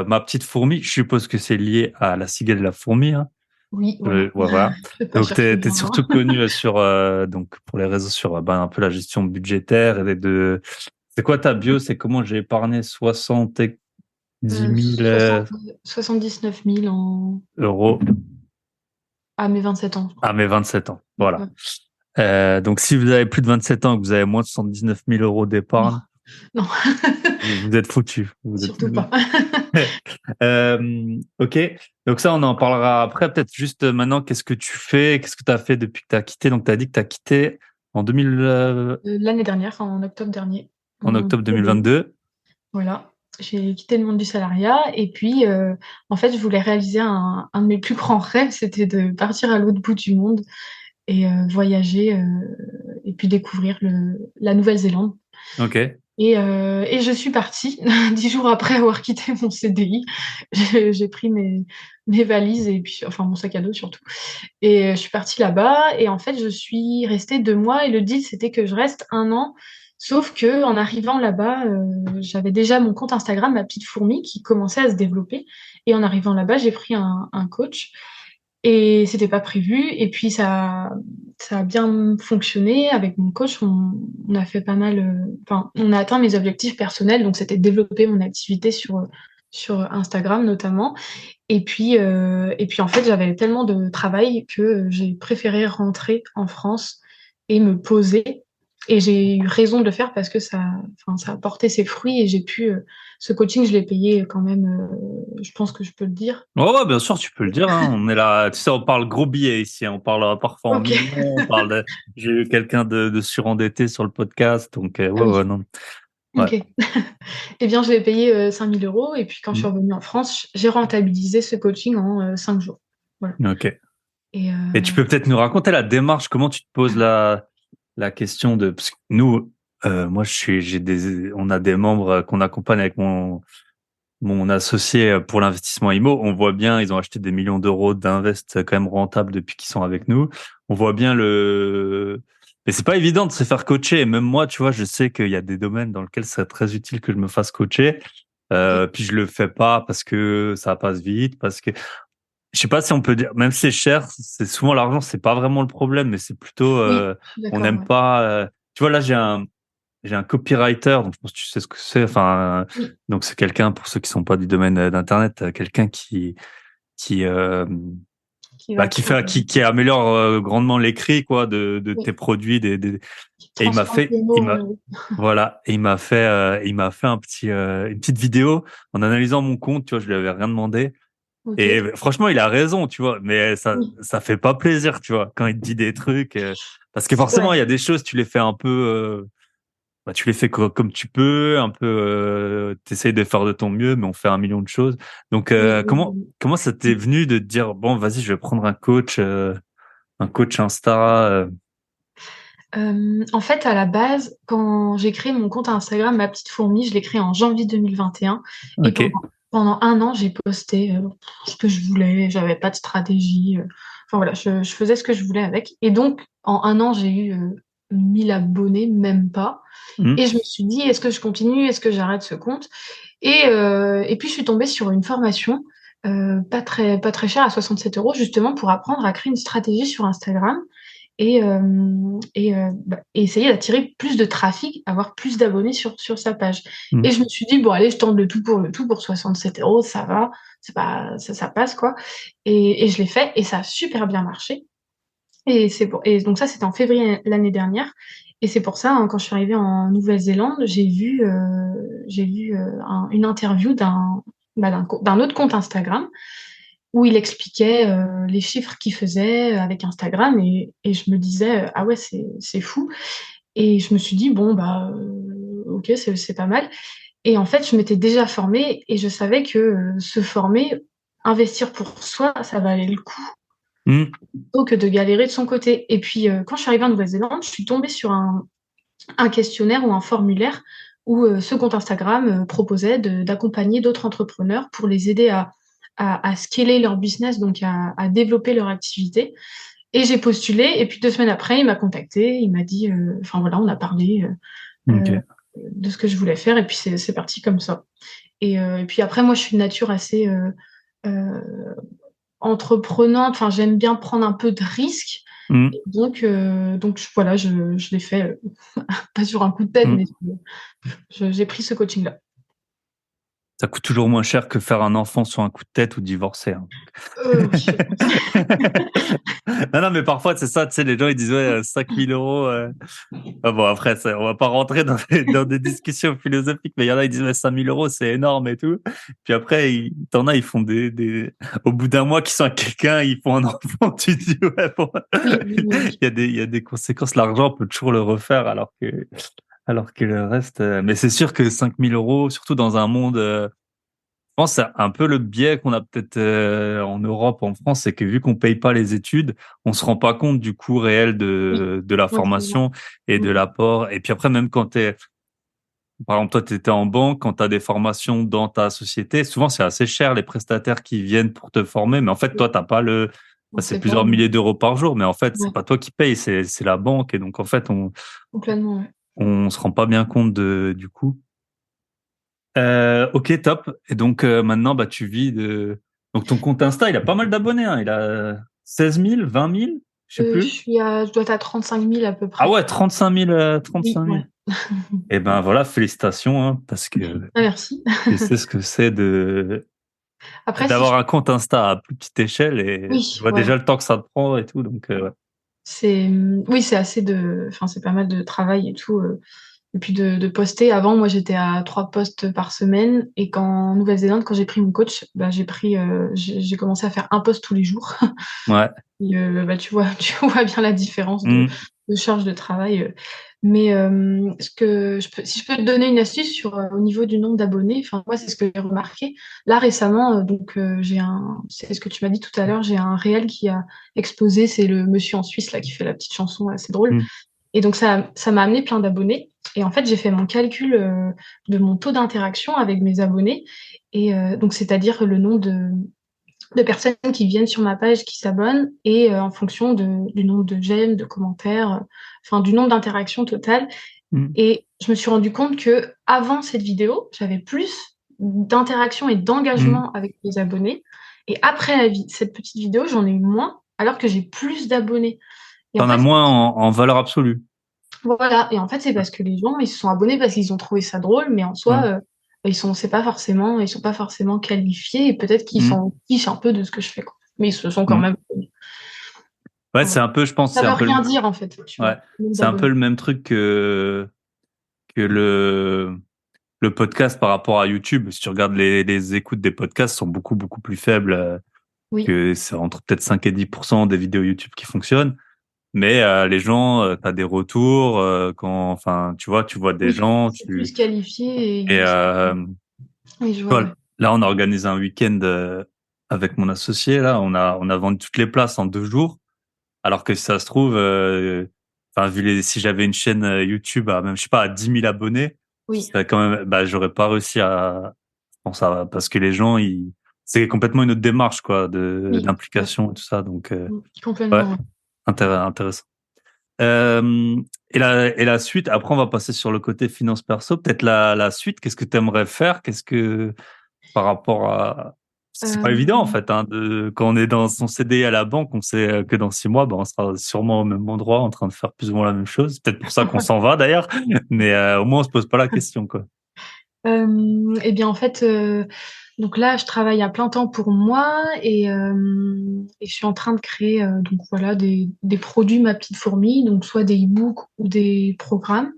Ma petite fourmi, je suppose que c'est lié à la cigale de la fourmi, hein. Oui, voilà. Ouais, voilà. Je vais pas Donc, chercher t'es bien surtout loin. connu sur donc pour les réseaux sur ben, un peu la gestion budgétaire et de. C'est quoi ta bio? C'est comment j'ai épargné 70 000 60 79 000 euros à mes 27 ans, je à crois. mes 27 ans. Voilà. Ouais. Donc, si vous avez plus de 27 ans et que vous avez moins de 79 000 euros Non, d'épargne, non, vous êtes foutu. Vous êtes. surtout pas. Ok, donc ça, on en parlera après. Peut-être juste maintenant, qu'est-ce que tu fais? Qu'est-ce que tu as fait depuis que tu as quitté? Donc, tu as dit que tu as quitté en 2000, L'année dernière, en octobre dernier, en mon octobre CDI. 2022. Voilà. J'ai quitté le monde du salariat et puis, en fait, je voulais réaliser un de mes plus grands rêves, c'était de partir à l'autre bout du monde et voyager et puis découvrir la Nouvelle-Zélande. Ok, Et je suis partie 10 jours après avoir quitté mon CDI. J'ai pris mes valises et puis, enfin, mon sac à dos surtout. Et je suis partie là-bas et en fait, je suis restée 2 mois et le deal, c'était que je reste 1 an. Sauf que en arrivant là-bas, j'avais déjà mon compte Instagram, ma petite fourmi, qui commençait à se développer. Et en arrivant là-bas, j'ai pris un coach et c'était pas prévu. Et puis ça a bien fonctionné avec mon coach. On a fait pas mal, enfin, on a atteint mes objectifs personnels. Donc c'était de développer mon activité sur Instagram notamment. Et puis en fait, j'avais tellement de travail que j'ai préféré rentrer en France et me poser. Et j'ai eu raison de le faire parce que enfin, ça a porté ses fruits et j'ai pu. Ce coaching, je l'ai payé quand même, je pense que je peux le dire. ouais, ouais, bien sûr, tu peux le dire, hein. On est là, tu sais, on parle gros billets ici, hein. On parle parfois en Ok. millions, on parle j'ai eu quelqu'un de surendetté sur le podcast, donc Ah ouais, oui, ouais, non. Ouais. ok. Eh bien, je l'ai payé 5 000 euros et puis quand je suis Mm. revenue en France, j'ai rentabilisé ce coaching en 5 jours. Voilà. Ok. Et Et tu peux peut-être nous raconter la démarche, comment tu te poses la question de, parce que nous, moi, on a des membres qu'on accompagne avec mon associé pour l'investissement IMO. On voit bien, ils ont acheté des millions d'euros d'invest quand même rentables depuis qu'ils sont avec nous. On voit bien mais c'est pas évident de se faire coacher. Et même moi, tu vois, je sais qu'il y a des domaines dans lesquels c'est très utile que je me fasse coacher. ok. Puis je le fais pas parce que ça passe vite, parce que je sais pas si on peut dire, même si c'est cher, c'est souvent l'argent, c'est pas vraiment le problème, mais c'est plutôt, Oui, je suis on d'accord. n'aime Ouais. pas, tu vois, là, j'ai un copywriter, donc je pense que tu sais ce que c'est, enfin, Oui, donc c'est quelqu'un, pour ceux qui sont pas du domaine d'Internet, quelqu'un qui, qui va faire, qui améliore grandement l'écrit, quoi, de tes oui, produits, qui et transforme les il mots m'a, en. voilà, et il m'a fait une petite vidéo en analysant mon compte, tu vois, je lui avais rien demandé. Ok. Et franchement, il a raison, tu vois, mais Oui. ça fait pas plaisir, tu vois, quand il te dit des trucs, parce que Ouais. forcément, il y a des choses, tu les fais un peu, bah, tu les fais comme tu peux, un peu, t'essayes de faire de ton mieux, mais on fait un million de choses. Donc, Oui, oui, comment ça t'est oui. venu de te dire, bon, vas-y, je vais prendre un coach Insta, En fait, à la base, quand j'ai créé mon compte Instagram, ma petite fourmi, je l'ai créé en janvier 2021. Et ok, pendant 1 an, j'ai posté ce que je voulais. J'avais pas de stratégie. Enfin voilà, je faisais ce que je voulais avec. Et donc, en 1 an, j'ai eu 1 000 abonnés, même pas. Hmm. Et je me suis dit, est-ce que je continue? Est-ce que j'arrête ce compte? Et puis, je suis tombée sur une formation pas très chère, à 67 euros, justement pour apprendre à créer une stratégie sur Instagram et essayer d'attirer plus de trafic, avoir plus d'abonnés sur sa page. Hmm. Et je me suis dit, bon, allez, je tente le tout pour 67 euros, ça va, c'est pas, ça passe, quoi. Et je l'ai fait et ça a super bien marché. Et donc ça, c'était en février l'année dernière. Et c'est pour ça, hein, quand je suis arrivée en Nouvelle-Zélande, j'ai vu une interview d'un autre compte Instagram où il expliquait les chiffres qu'il faisait avec Instagram et je me disais ah ouais c'est fou et je me suis dit bon bah ok c'est pas mal Et en fait, je m'étais déjà formée et je savais que se former, investir pour soi, ça valait le coup Hmm. plutôt que de galérer de son côté. Et puis, quand je suis arrivée en Nouvelle-Zélande, je suis tombée sur un questionnaire ou un formulaire où ce compte Instagram proposait d'accompagner d'autres entrepreneurs pour les aider à scaler leur business, donc à développer leur activité. Et j'ai postulé, et puis 2 semaines après, il m'a contacté, il m'a dit, enfin voilà, on a parlé euh, Ok. de ce que je voulais faire, et puis c'est parti comme ça. Et puis après, moi, je suis de nature assez euh, entreprenante, enfin, j'aime bien prendre un peu de risques. Hmm. Et donc voilà, je l'ai fait, pas sur un coup de tête, Hmm. mais j'ai pris ce coaching-là. Ça coûte toujours moins cher que faire un enfant sur un coup de tête ou divorcer, hein. Oui, je pense. Non, non, mais parfois, c'est ça, tu sais, les gens, ils disent, ouais, 5 000 euros. Ah bon, après, on va pas rentrer dans des discussions philosophiques, mais il y en a, ils disent, ouais, 5 000 euros, c'est énorme et tout. Puis après, t'en as, ils font au bout d'un mois qu'ils sont avec quelqu'un, ils font un enfant, tu te dis, ouais, bon, Oui, oui, oui. il y a des conséquences. L'argent, on peut toujours le refaire, alors que le reste, mais c'est sûr que 5 000 euros, surtout dans un monde, je pense que c'est un peu le biais qu'on a peut-être en Europe, en France, c'est que vu qu'on paye pas les études, on se rend pas compte du coût réel Oui, de la ouais, c'est vrai. formation et Mm. de l'apport. Et puis après, même quand par exemple, toi, tu étais en banque, quand tu as des formations dans ta société, souvent c'est assez cher les prestataires qui viennent pour te former, mais en fait, toi, t'as pas On c'est sait pas. plusieurs milliers d'euros par jour, mais en fait, c'est Ouais, pas toi qui paye, c'est la banque. Et donc, en fait, complètement, ouais. on se rend pas bien compte du coût. Ok, top. Et donc maintenant, bah, tu vis de. Donc ton compte Insta, il a pas mal d'abonnés, hein. Il a 16 000, 20 000, je sais plus. Je dois être à 35 000 à peu Ah près. ouais, 35 000, Oui, 35 000. ouais. Eh ben voilà, félicitations, hein, parce que Ah, merci. tu sais ce que c'est Après, si d'avoir je... un compte Insta à plus petite échelle et tu Oui, vois ouais. déjà le temps que ça te prend et tout. Donc ouais. Oui, c'est assez de... Enfin, c'est pas mal de travail et tout. Et puis de poster. Avant, moi, j'étais à 3 posts par semaine. Et en Nouvelle-Zélande, quand j'ai pris mon coach, bah, j'ai commencé à faire un post tous les jours. Ouais. Et, bah, tu vois bien la différence Hmm. de charge de travail. Mais si je peux te donner une astuce au niveau du nombre d'abonnés, enfin, moi, c'est ce que j'ai remarqué. Là, récemment, c'est ce que tu m'as dit tout à l'heure, j'ai un réel qui a explosé. C'est le monsieur en Suisse, là, qui fait la petite chanson assez drôle. Hmm. Et donc, ça m'a amené plein d'abonnés. Et en fait, j'ai fait mon calcul de mon taux d'interaction avec mes abonnés. Et donc, c'est-à-dire le nombre de personnes qui viennent sur ma page, qui s'abonnent, et en fonction du nombre de j'aime, de commentaires, enfin, du nombre d'interactions totales. Hmm. Et je me suis rendu compte que avant cette vidéo, j'avais plus d'interactions et Hmm. d'engagement avec mes abonnés. Et après cette petite vidéo, j'en ai eu moins, alors que j'ai plus d'abonnés. Et en T'en as fait, moins en valeur absolue. voilà, et en fait, c'est parce que les gens, ils se sont abonnés parce qu'ils ont trouvé ça drôle, mais en soi, Ouais. ils sont pas forcément qualifiés, et peut-être qu'ils Hmm. s'en fichent un peu de ce que je fais, quoi. Mais ils se sont quand Hmm. même abonnés. Ouais, Enfin, c'est un peu, je pense, ça c'est veut un peu rien dire, en fait, tu ouais, vois, le nombre c'est un peu d'abonnés. le même truc que le podcast par rapport à YouTube. Si tu regardes les écoutes des podcasts sont beaucoup, beaucoup plus faibles, Oui, que c'est entre peut-être 5 et 10% des vidéos YouTube qui fonctionnent. Mais les gens, t'as des retours enfin, tu vois des oui, gens, c'est plus qualifié, et oui, je vois, voilà. ouais. Là, on a organisé un week-end avec mon associé. Là, on a vendu toutes les places en 2 jours. Alors que si ça se trouve, enfin, si j'avais une chaîne YouTube à même, je sais pas, à 10 000 abonnés, Oui, ça quand même, bah, j'aurais pas réussi je pense parce que les gens, c'est complètement une autre démarche, quoi, oui, ouais. d'implication et tout ça. Donc, ouais, Complètement, ouais. intéressant. Euh, et la suite, après, on va passer sur le côté finance perso. Peut-être la suite, qu'est-ce que tu aimerais faire? Par rapport à, c'est pas évident, en Euh, fait, hein, quand on est dans son CDI à la banque, on sait que dans 6 mois, ben, on sera sûrement au même endroit en train de faire plus ou moins la même chose. C'est peut-être pour ça qu'on s'en va d'ailleurs, mais au moins on se pose pas la question, quoi. Eh bien, en fait, donc là, je travaille à plein temps pour moi et je suis en train de créer donc voilà des produits Ma Petite Fourmi, donc soit des e-books ou des programmes.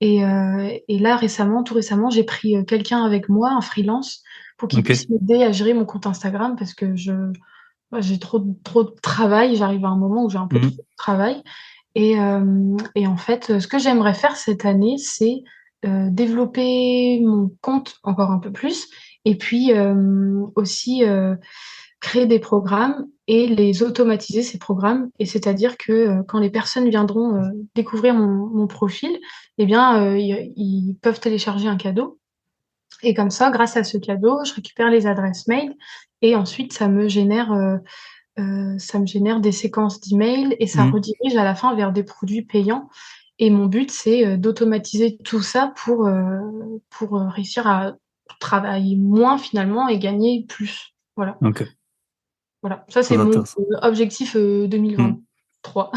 Et là, tout récemment, j'ai pris quelqu'un avec moi, un freelance, pour qu'il Ok. puisse m'aider à gérer mon compte Instagram parce que j'ai trop de travail. J'arrive à un moment où j'ai un peu trop Mhm. de travail. Et en fait, ce que j'aimerais faire cette année, c'est développer mon compte encore un peu plus et puis aussi créer des programmes et les automatiser, ces programmes. Et c'est-à-dire que quand les personnes viendront découvrir mon profil, eh bien, ils peuvent télécharger un cadeau. Et comme ça, grâce à ce cadeau, je récupère les adresses mail et ensuite ça me génère des séquences d'emails et ça Mhm. redirige à la fin vers des produits payants. Et mon but, c'est d'automatiser tout ça pour réussir à travailler moins finalement et gagner plus. Voilà. Ok, Voilà. Ça, c'est très mon intéressant. objectif Mhm. 2023.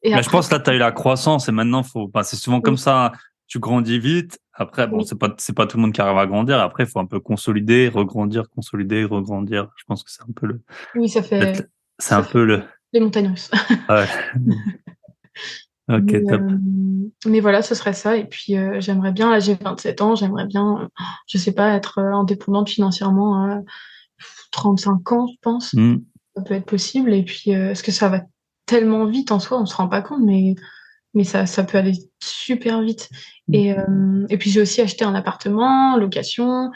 Et Mais je après, pense que là, tu as eu la croissance et maintenant, c'est souvent comme oui, ça. Tu grandis vite. Après, bon, oui, c'est pas tout le monde qui arrive à grandir. Après, il faut un peu consolider, regrandir. Je pense que c'est un peu oui, peut-être- c'est ça un fait peu les montagnes russes. ouais. Mais, Ok, top. mais voilà, ce serait ça. Et puis, j'aimerais bien, là, j'ai 27 ans, j'aimerais bien, je sais pas, être indépendante financièrement à 35 ans, je pense. Mhm. Ça peut être possible. Et puis, est-ce que ça va tellement vite en soi, on se rend pas compte, mais ça peut aller super vite. Et puis, j'ai aussi acheté un appartement, location,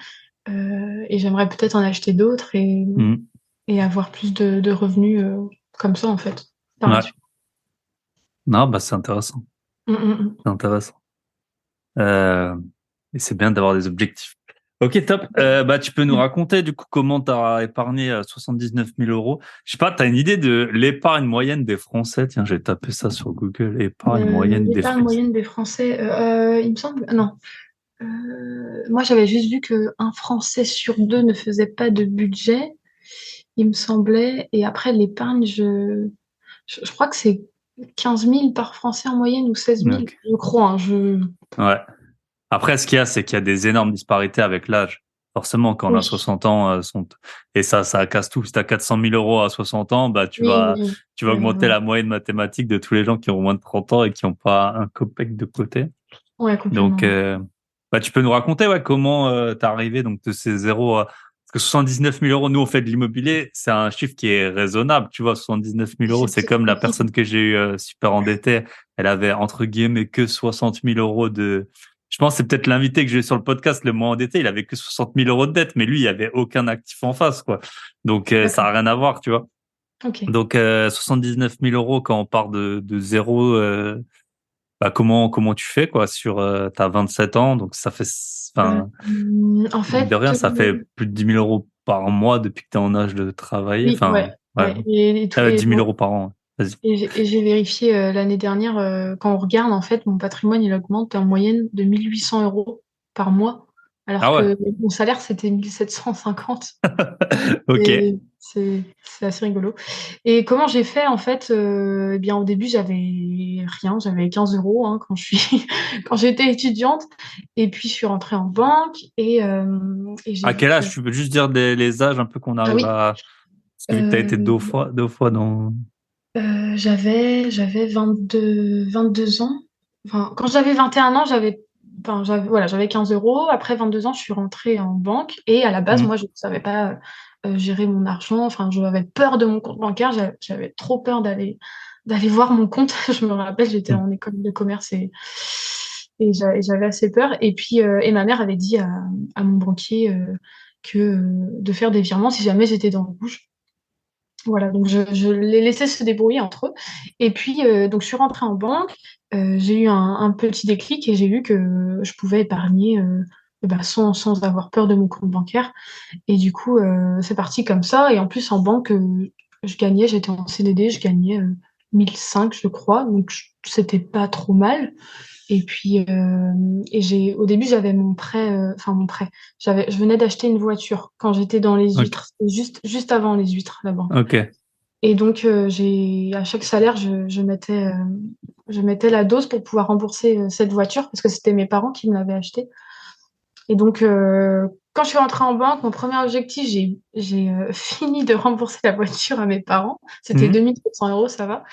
et j'aimerais peut-être en acheter d'autres Mhm. et avoir plus de revenus comme ça, en fait, par la Ouais. suite. Non, bah, c'est intéressant. Mm, mm, mm. C'est intéressant. Euh, et c'est bien d'avoir des objectifs. Ok, top. Bah, tu peux nous raconter du coup comment tu as épargné 79 000 euros. Je sais pas, tu as une idée de l'épargne moyenne des Français? Tiens, j'ai tapé ça sur Google. Épargne moyenne des L'épargne Français. moyenne des Français, il me semble, non. Moi, j'avais juste vu qu'un Français sur deux ne faisait pas de budget, il me semblait. Et après, l'épargne, je crois que c'est 15 000 par Français en moyenne ou 16 000, Ok. je crois. Hein, Ouais. Après, ce qu'il y a, c'est qu'il y a des énormes disparités avec l'âge. Forcément, quand on a Oui, 60 ans, et ça casse tout. Si tu as 400 000 euros à 60 ans, bah, oui, oui. tu vas augmenter la moyenne mathématique de tous les gens qui ont moins de 30 ans et qui n'ont pas un copec de côté. Ouais, Donc, complètement. bah, tu peux nous raconter, ouais, comment t'es arrivé donc de ces zéros à... Parce que 79 000 euros, nous, on fait de l'immobilier, c'est un chiffre qui est raisonnable, tu vois, 79 000 euros, c'est C'est comme la tranquille. personne que j'ai eu super endettée, elle avait, entre guillemets, que 60 000 euros de... Je pense que c'est peut-être l'invité que j'ai eu sur le podcast, le moins endetté, il avait que 60 000 euros de dette, mais lui, il avait aucun actif en face, quoi. Donc, ça a D'accord. rien à voir, tu vois. Ok. Donc, 79 000 euros quand on part de zéro, bah, comment tu fais quoi sur t'as 27 ans donc ça fait Euh, enfin En mine de fait, rien ça fait plus de 10 000 euros par mois depuis que t'es en âge de travailler oui, ouais, enfin ouais ouais. Et 10 000 euros par an ouais. Vas-y. et j'ai vérifié l'année dernière, quand on regarde, en fait, mon patrimoine, il augmente en moyenne de 1 800 € par mois, alors Ah ouais. que mon salaire, c'était 1 750. Ok. Et c'est assez rigolo. Et comment j'ai fait, en fait, eh bien, au début, j'avais rien, j'avais 15 euros hein, quand j'étais étudiante. Et puis, je suis rentrée en banque et j'ai À vu quel que... âge tu peux juste dire les âges un peu qu'on Ah arrive oui, à parce que vu que t'as été euh, deux fois dans j'avais 22 ans. Enfin, quand j'avais 21 ans, voilà, j'avais 15 euros. Après 22 ans, je suis rentrée en banque. Et à la base, Hmm. moi, je ne savais pas gérer mon argent. Enfin, j'avais peur de mon compte bancaire. J'avais trop peur d'aller voir mon compte. Je me rappelle, j'étais Hmm. en école de commerce et j'avais assez peur. Et puis, et ma mère avait dit à mon banquier de faire des virements si jamais j'étais dans le rouge. Voilà, donc je les laissais se débrouiller entre eux. Et puis, donc je suis rentrée en banque, j'ai eu un petit déclic et j'ai vu que je pouvais épargner bah, sans avoir peur de mon compte bancaire. Et du coup, c'est parti comme ça. Et en plus, en banque, j'étais en CDD, je gagnais 1 500, je crois. Donc, c'était pas trop mal. Et puis, au début, j'avais mon prêt, enfin mon prêt. Je venais d'acheter une voiture quand j'étais dans les Ok. huîtres. C'était juste avant les huîtres, la banque. Ok. Et donc, à chaque salaire, je mettais la dose pour pouvoir rembourser cette voiture parce que c'était mes parents qui me l'avaient achetée. Et donc, quand je suis rentrée en banque, mon premier objectif, j'ai fini de rembourser la voiture à mes parents. C'était Hmm. 2 700 €, ça va.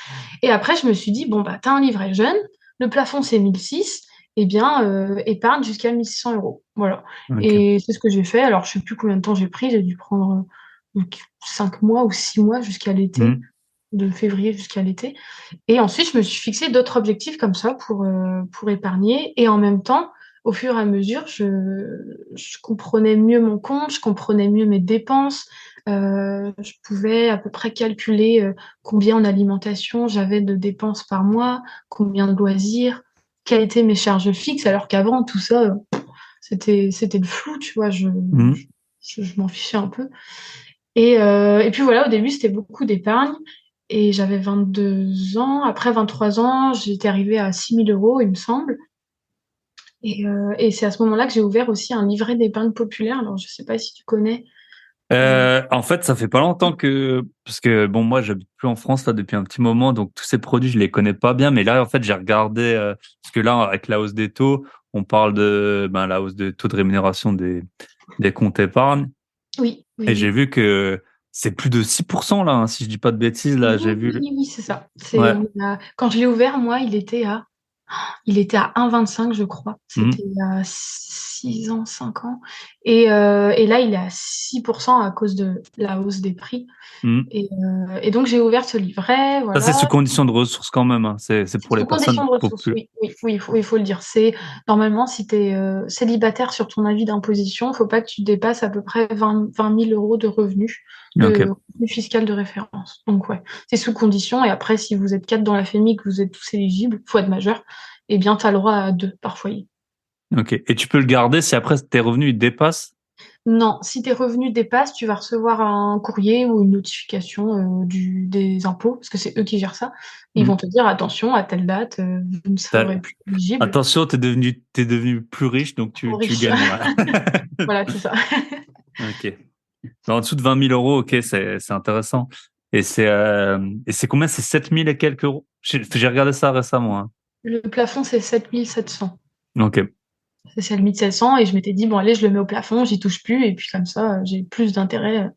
Et après, je me suis dit, bon, bah, t'as un livret jeune, le plafond, c'est 1 600, eh bien, épargne jusqu'à 1 600 €. Voilà. Ok. Et c'est ce que j'ai fait. Alors, je sais plus combien de temps j'ai pris. J'ai dû prendre 5 mois ou 6 mois jusqu'à l'été, Hmm. de février jusqu'à l'été. Et ensuite, je me suis fixé d'autres objectifs comme ça pour épargner. Et en même temps, au fur et à mesure, je comprenais mieux mon compte, je comprenais mieux mes dépenses. Je pouvais à peu près calculer combien en alimentation j'avais de dépenses par mois, combien de loisirs, quelles étaient mes charges fixes, alors qu'avant, tout ça, c'était le flou, tu vois, Mhm. je m'en fichais un peu. Et puis voilà, au début, c'était beaucoup d'épargne. Et j'avais 22 ans. Après 23 ans, j'étais arrivée à 6 000 euros, il me semble. Et c'est à ce moment-là que j'ai ouvert aussi un livret d'épargne populaire. Alors, je sais pas si tu connais. Euh, En fait, ça fait pas longtemps parce que bon, moi, j'habite plus en France là depuis un petit moment, donc tous ces produits, je les connais pas bien. Mais là, en fait, j'ai regardé parce que là, avec la hausse des taux, on parle de la hausse des taux de rémunération des comptes épargne, oui, oui, et j'ai oui. vu que c'est plus de 6% là, hein, si je dis pas de bêtises là, Oui, j'ai oui, vu. oui, c'est ça. Ouais. Quand je l'ai ouvert, moi, il était à 1,25, je crois. C'était Mhm. il y a 6 ans, 5 ans. Et là, il est à 6% à cause de la hausse des prix. Mhm. Et donc, j'ai ouvert ce livret, Ça, c'est voilà. sous condition de ressources quand même, hein. C'est C'est pour les sous personnes condition de ressources, populaires. oui, oui, oui, il faut le dire. C'est normalement, si tu es célibataire sur ton avis d'imposition, il faut pas que tu dépasses à peu près 20 000 euros de revenus, Ok. de revenu fiscal de référence. Donc ouais, c'est sous condition. Et après, si vous êtes quatre dans la famille, que vous êtes tous éligibles, faut être majeur, eh bien, tu as le droit à deux par foyer. Ok. Et tu peux le garder si après tes revenus ils dépassent. Non, si tes revenus dépassent, tu vas recevoir un courrier ou une notification des impôts, parce que c'est eux qui gèrent ça. Ils Mhm. vont te dire, attention, à telle date, vous ne serez plus éligible. Attention, t'es devenu plus riche, donc Trop tu riche. gagnes moins. Voilà, c'est ça. Ok. Mais en dessous de 20 000 euros, ok, c'est intéressant. Et c'est combien? C'est 7 000 et quelques euros? J'ai regardé ça récemment, hein. Le plafond, c'est 7 700. Ok. C'est 7 700 et je m'étais dit, bon, allez, je le mets au plafond, j'y touche plus et puis comme ça, j'ai plus d'intérêt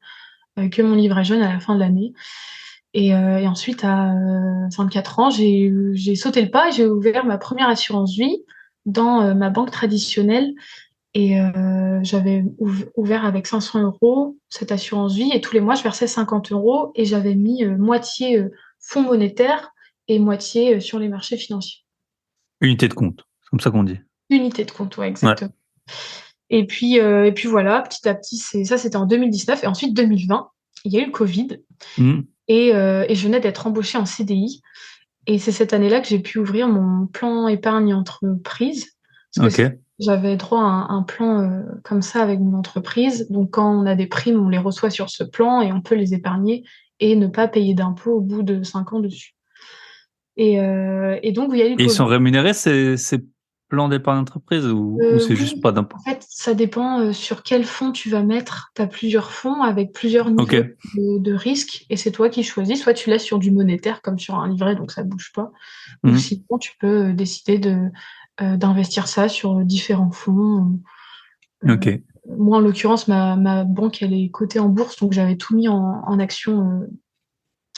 que mon livret jaune à la fin de l'année. Et ensuite, à 24 ans, j'ai sauté le pas et j'ai ouvert ma première assurance vie dans ma banque traditionnelle. Et j'avais ouvert avec 500 euros cette assurance vie et tous les mois, je versais 50 euros et j'avais mis moitié fonds monétaire et moitié sur les marchés financiers. Unité de compte. C'est comme ça qu'on dit. Unité de compte, ouais, Ouais. exactement. Et puis voilà, petit à petit, ça c'était en 2019. Et ensuite, 2020, il y a eu le Covid Mhm. et je venais d'être embauchée en CDI. Et c'est cette année-là que j'ai pu ouvrir mon plan épargne entreprise. Parce que Ok. j'avais droit à un plan comme ça avec mon entreprise. Donc quand on a des primes, on les reçoit sur ce plan et on peut les épargner et ne pas payer d'impôts au bout de 5 ans dessus. Et donc, il y a eu le Et ils sont Covid. rémunérés, ces plans d'épargne entreprise, ou c'est juste Oui, pas d'impôt? en fait, ça dépend sur quel fonds tu vas mettre. Tu as plusieurs fonds avec plusieurs Ok. niveaux de risque et c'est toi qui choisis. Soit tu laisses sur du monétaire comme sur un livret, donc ça bouge pas. Ou Mhm. sinon, tu peux décider d'investir ça sur différents fonds. Euh, Ok. Moi, en l'occurrence, ma banque, elle est cotée en bourse, donc j'avais tout mis en action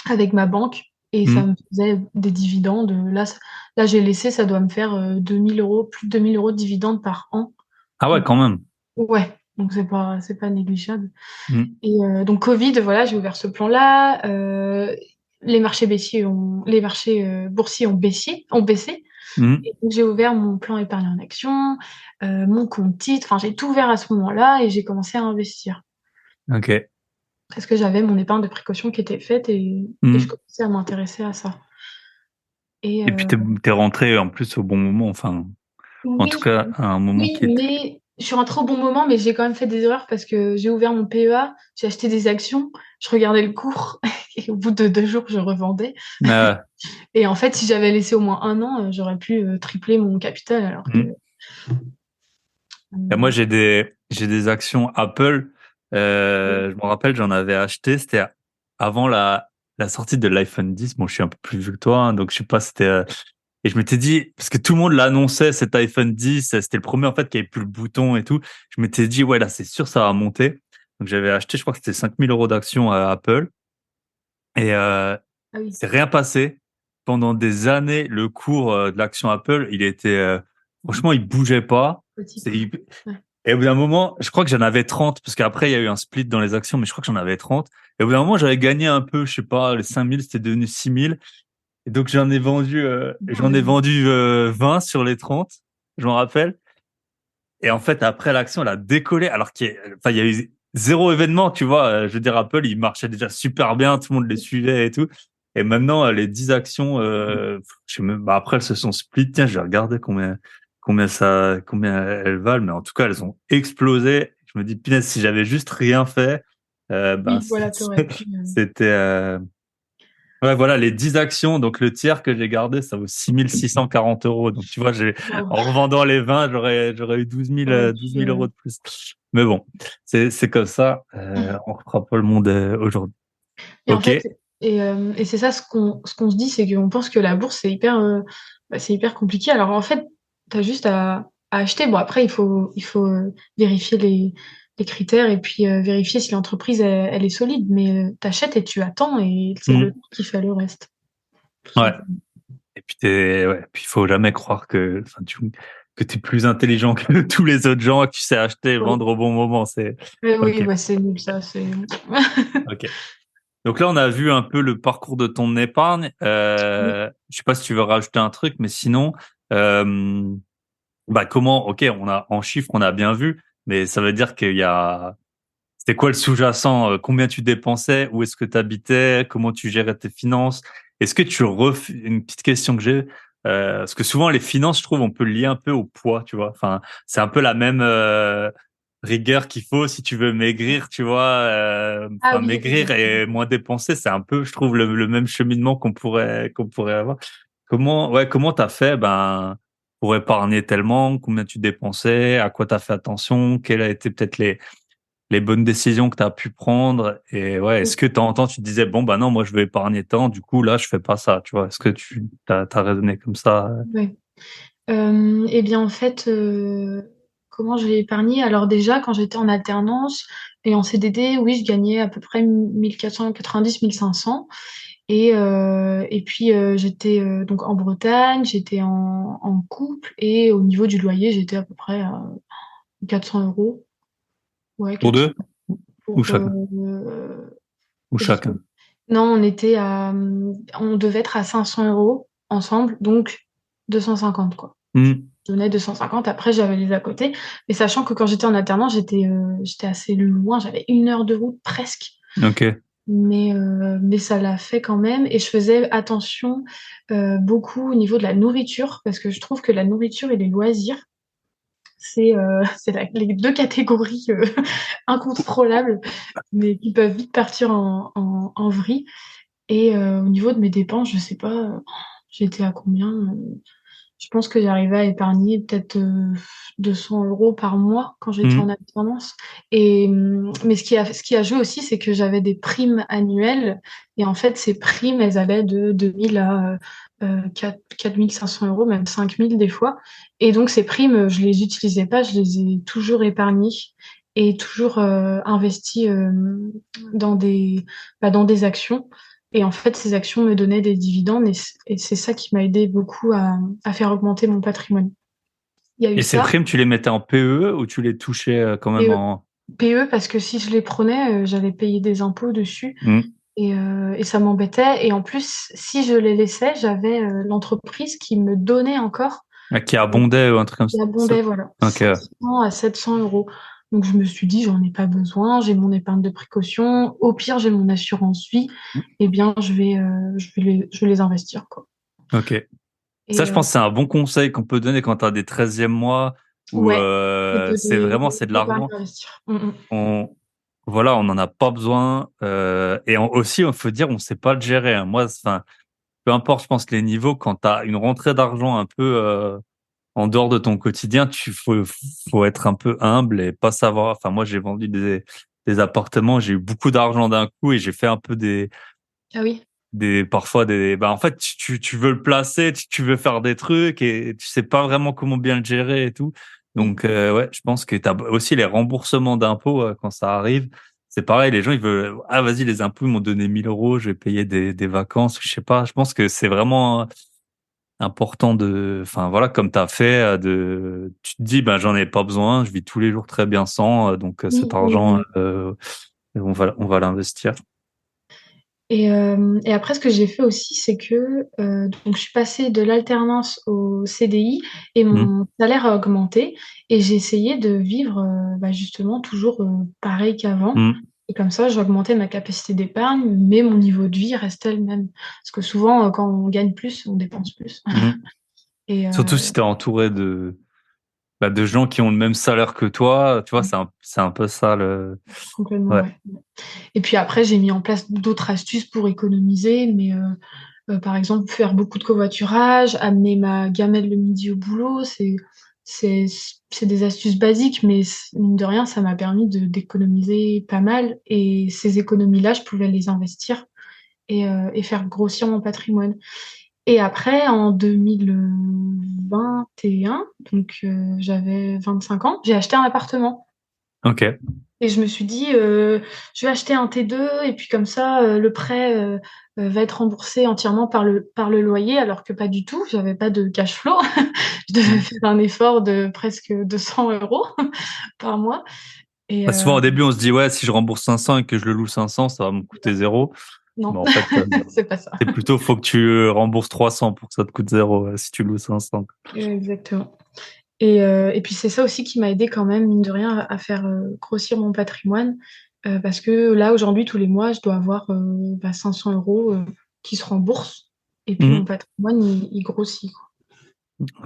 avec ma banque et ça Mhm. me faisait des dividendes. Là, j'ai laissé, ça doit me faire 2000 euros, plus de 2000 euros de dividendes par an. Ah ouais, Donc, quand même. ouais, donc c'est pas négligeable. Mhm. Donc, Covid, voilà, j'ai ouvert ce plan-là. Les marchés boursiers ont baissé. Mhm. Et donc, j'ai ouvert mon plan épargne en action, mon compte titre. Enfin, j'ai tout ouvert à ce moment-là et j'ai commencé à investir. Ok. Parce que j'avais mon épargne de précaution qui était faite et je Mhm. commençais à m'intéresser à ça. Et Et puis t'es rentré en plus au bon moment, enfin, en tout oui, cas, à un moment oui, qui était. mais sur un trop bon moment, mais j'ai quand même fait des erreurs parce que j'ai ouvert mon PEA, j'ai acheté des actions, je regardais le cours et au bout de 2 jours, je revendais. Et en fait, si j'avais laissé au moins un an, j'aurais pu tripler mon capital alors que... Mhm. Et moi, j'ai des actions Apple. Je me rappelle, j'en avais acheté. C'était avant la sortie de l'iPhone 10. Bon, je suis un peu plus vieux que toi, hein, donc je sais pas. Et je m'étais dit, parce que tout le monde l'annonçait, cet iPhone 10, c'était le premier en fait qui avait plus le bouton et tout. Je m'étais dit, ouais, là, c'est sûr, ça va monter. Donc j'avais acheté, je crois que c'était 5 000 € d'actions à Apple. Et Ah oui, c'est rien passé. Pendant des années, le cours de l'action Apple, il était, franchement, il bougeait pas. petit C'est, coup. Ouais. et au bout d'un moment, je crois que j'en avais 30, parce qu'après, il y a eu un split dans les actions, mais je crois que j'en avais 30. Et au bout d'un moment, j'avais gagné un peu, je sais pas, les 5 000, c'était devenu 6 000. Et donc, j'en ai vendu Bon, 20 sur les 30, je m'en rappelle. Et en fait, après, l'action, elle a décollé, alors enfin, il y a eu zéro événement, tu vois. Je veux dire, Apple, il marchait déjà super bien, tout le monde les suivait et tout. Et maintenant, les 10 actions, je sais même, bah, après, elles se sont split. Tiens, j'ai regardé combien elles valent, mais en tout cas, elles ont explosé. Je me dis, punaise, si j'avais juste rien fait, ben, Oui, voilà, tu aurais pu. c'était, ouais, voilà, les 10 actions. Donc, le tiers que j'ai gardé, ça vaut 6 640 euros. Donc, tu vois, Wow, en revendant les 20, j'aurais eu 12 000, t'aurais 12 pu, 000 euros de plus. Mais bon, c'est comme ça. On refera pas le monde aujourd'hui. Et en Ok. fait, et c'est ça ce qu'on se dit, c'est qu'on pense que la bourse, c'est hyper compliqué. Alors en fait, tu as juste à acheter. Bon, après, il faut vérifier les critères et puis vérifier si l'entreprise, elle est solide. Mais tu achètes et tu attends et c'est le Hmm. temps qui fait le reste, tout Ouais. simplement. Et puis ouais. Puis il faut jamais croire que t'es plus intelligent que tous les autres gens, que tu sais acheter et Ouais. vendre au bon moment. Mais oui, Ok. bah, c'est nul ça. C'est... Ok. Donc là, on a vu un peu le parcours de ton épargne. Oui. Je sais pas si tu veux rajouter un truc, mais sinon, euh, bah comment, ok, en chiffres, on a bien vu, mais ça veut dire c'était quoi le sous-jacent, combien tu dépensais, où est-ce que tu habitais, comment tu gérais tes finances. Est-ce que une petite question que j'ai, parce que souvent les finances, je trouve, on peut le lier un peu au poids, tu vois. Enfin, c'est un peu la même rigueur qu'il faut si tu veux maigrir, tu vois. Ah Enfin, oui, maigrir et moins dépenser, c'est un peu, je trouve, le même cheminement qu'on pourrait avoir. Comment t'as fait, ben, pour épargner tellement, combien tu dépensais, à quoi t'as fait attention, quelles a été peut-être les bonnes décisions que tu as pu prendre. Et ouais, est-ce oui. que de temps en temps, tu te disais, bon, bah non, moi, je vais épargner tant, du coup, là, je fais pas ça, tu vois. Est-ce que t'as raisonné comme ça? Ouais. Eh bien, en fait, comment j'ai épargné? Alors déjà, quand j'étais en alternance et en CDD, oui, je gagnais à peu près 1490, 1500. Et puis, j'étais donc en Bretagne, j'étais en couple et au niveau du loyer, j'étais à peu près à 400 euros. Ouais, Pour 400 deux? Ou pour... chacun? Ou chacun? Non, on devait être à 500 euros ensemble, donc 250, quoi. Hmm. Je donnais 250. Après, j'avais les à côté. Mais sachant que quand j'étais en alternance, j'étais assez loin. J'avais 1 heure de route presque. Ok. Mais ça l'a fait quand même. Et je faisais attention beaucoup au niveau de la nourriture, parce que je trouve que la nourriture et les loisirs, c'est les deux catégories incontrôlables, mais qui peuvent vite partir en vrille. Et au niveau de mes dépenses, je sais pas, j'étais à combien? Je pense que j'arrivais à épargner peut-être 200 euros par mois quand j'étais en Hmm. alternance. Mais ce qui a joué aussi, c'est que j'avais des primes annuelles. Et en fait, ces primes, elles allaient de 2 000 à 4 500 euros, même 5 000 des fois. Et donc, ces primes, je les utilisais pas, je les ai toujours épargnées et toujours investies dans des actions. Et en fait, ces actions me donnaient des dividendes et c'est ça qui m'a aidé beaucoup à faire augmenter mon patrimoine. Il y a eu Et ces ça, primes, tu les mettais en PE ou tu les touchais quand même PE, en... PE parce que si je les prenais, j'allais payer des impôts dessus Hmm. et ça m'embêtait. Et en plus, si je les laissais, j'avais l'entreprise qui me donnait encore, Ah, qui euh, abondait ou un truc comme qui ça? abondait, voilà, Ok. 500 à 700 euros. Donc je me suis dit, j'en ai pas besoin, j'ai mon épargne de précaution. Au pire, j'ai mon assurance vie. Eh bien, je vais les investir, quoi. Ok. Ça, Et je pense que c'est un bon conseil qu'on peut donner quand tu as des 13e mois où ouais, c'est c'est de d'épargner l'argent. investir. On, voilà, on n'en a pas besoin. Et aussi, il faut dire, on sait pas le gérer, hein. Moi, enfin, peu importe, je pense, les niveaux, quand tu as une rentrée d'argent un peu en dehors de ton quotidien, faut être un peu humble et pas savoir. Enfin, moi, j'ai vendu des appartements, j'ai eu beaucoup d'argent d'un coup et j'ai fait un peu Ah oui. parfois bah, en fait, tu veux le placer, tu veux faire des trucs et tu sais pas vraiment comment bien le gérer et tout. Mm. Donc, ouais, je pense que tu as aussi les remboursements d'impôts quand ça arrive. C'est pareil, les gens, ils veulent, ah, vas-y, les impôts, ils m'ont donné 1 000 euros, je vais payer des vacances, je sais pas. Je pense que c'est vraiment important enfin, voilà, comme tu as fait, tu te dis, ben, j'en ai pas besoin, je vis tous les jours très bien sans, donc Oui, cet oui, argent, oui. on va l'investir. Et après, ce que j'ai fait aussi, c'est que donc je suis passée de l'alternance au CDI et Hmm. mon salaire a augmenté. Et j'ai essayé de vivre justement toujours pareil qu'avant. Hmm. Et comme ça, j'ai augmenté ma capacité d'épargne, mais mon niveau de vie restait le même. Parce que souvent, quand on gagne plus, on dépense plus. Hmm. Et Surtout si t'es entouré de gens qui ont le même salaire que toi, tu vois, c'est un peu ça le. complètement, Ouais. ouais. Et puis après, j'ai mis en place d'autres astuces pour économiser, mais par exemple, faire beaucoup de covoiturage, amener ma gamelle le midi au boulot, c'est, c'est des astuces basiques, mais mine de rien, ça m'a permis d'économiser pas mal. Et ces économies-là, je pouvais les investir et faire grossir mon patrimoine. Et après, en 2021, donc j'avais 25 ans, j'ai acheté un appartement. Ok. Et je me suis dit, je vais acheter un T2 et puis comme ça, le prêt va être remboursé entièrement par le loyer, alors que pas du tout, j'avais pas de cash flow. Je devais Hmm. faire un effort de presque 200 euros par mois. Et Bah, souvent au début on se dit ouais si je rembourse 500 et que je le loue 500 ça va me coûter zéro. Mais non, en fait c'est pas ça. c'est plutôt faut que tu rembourses 300 pour que ça te coûte zéro si tu loues 500. Exactement. Et puis c'est ça aussi qui m'a aidé quand même, mine de rien, à faire grossir mon patrimoine. Parce que là, aujourd'hui, tous les mois, je dois avoir 500 euros qui se remboursent. Et puis mon Mhm. patrimoine, il grossit, quoi.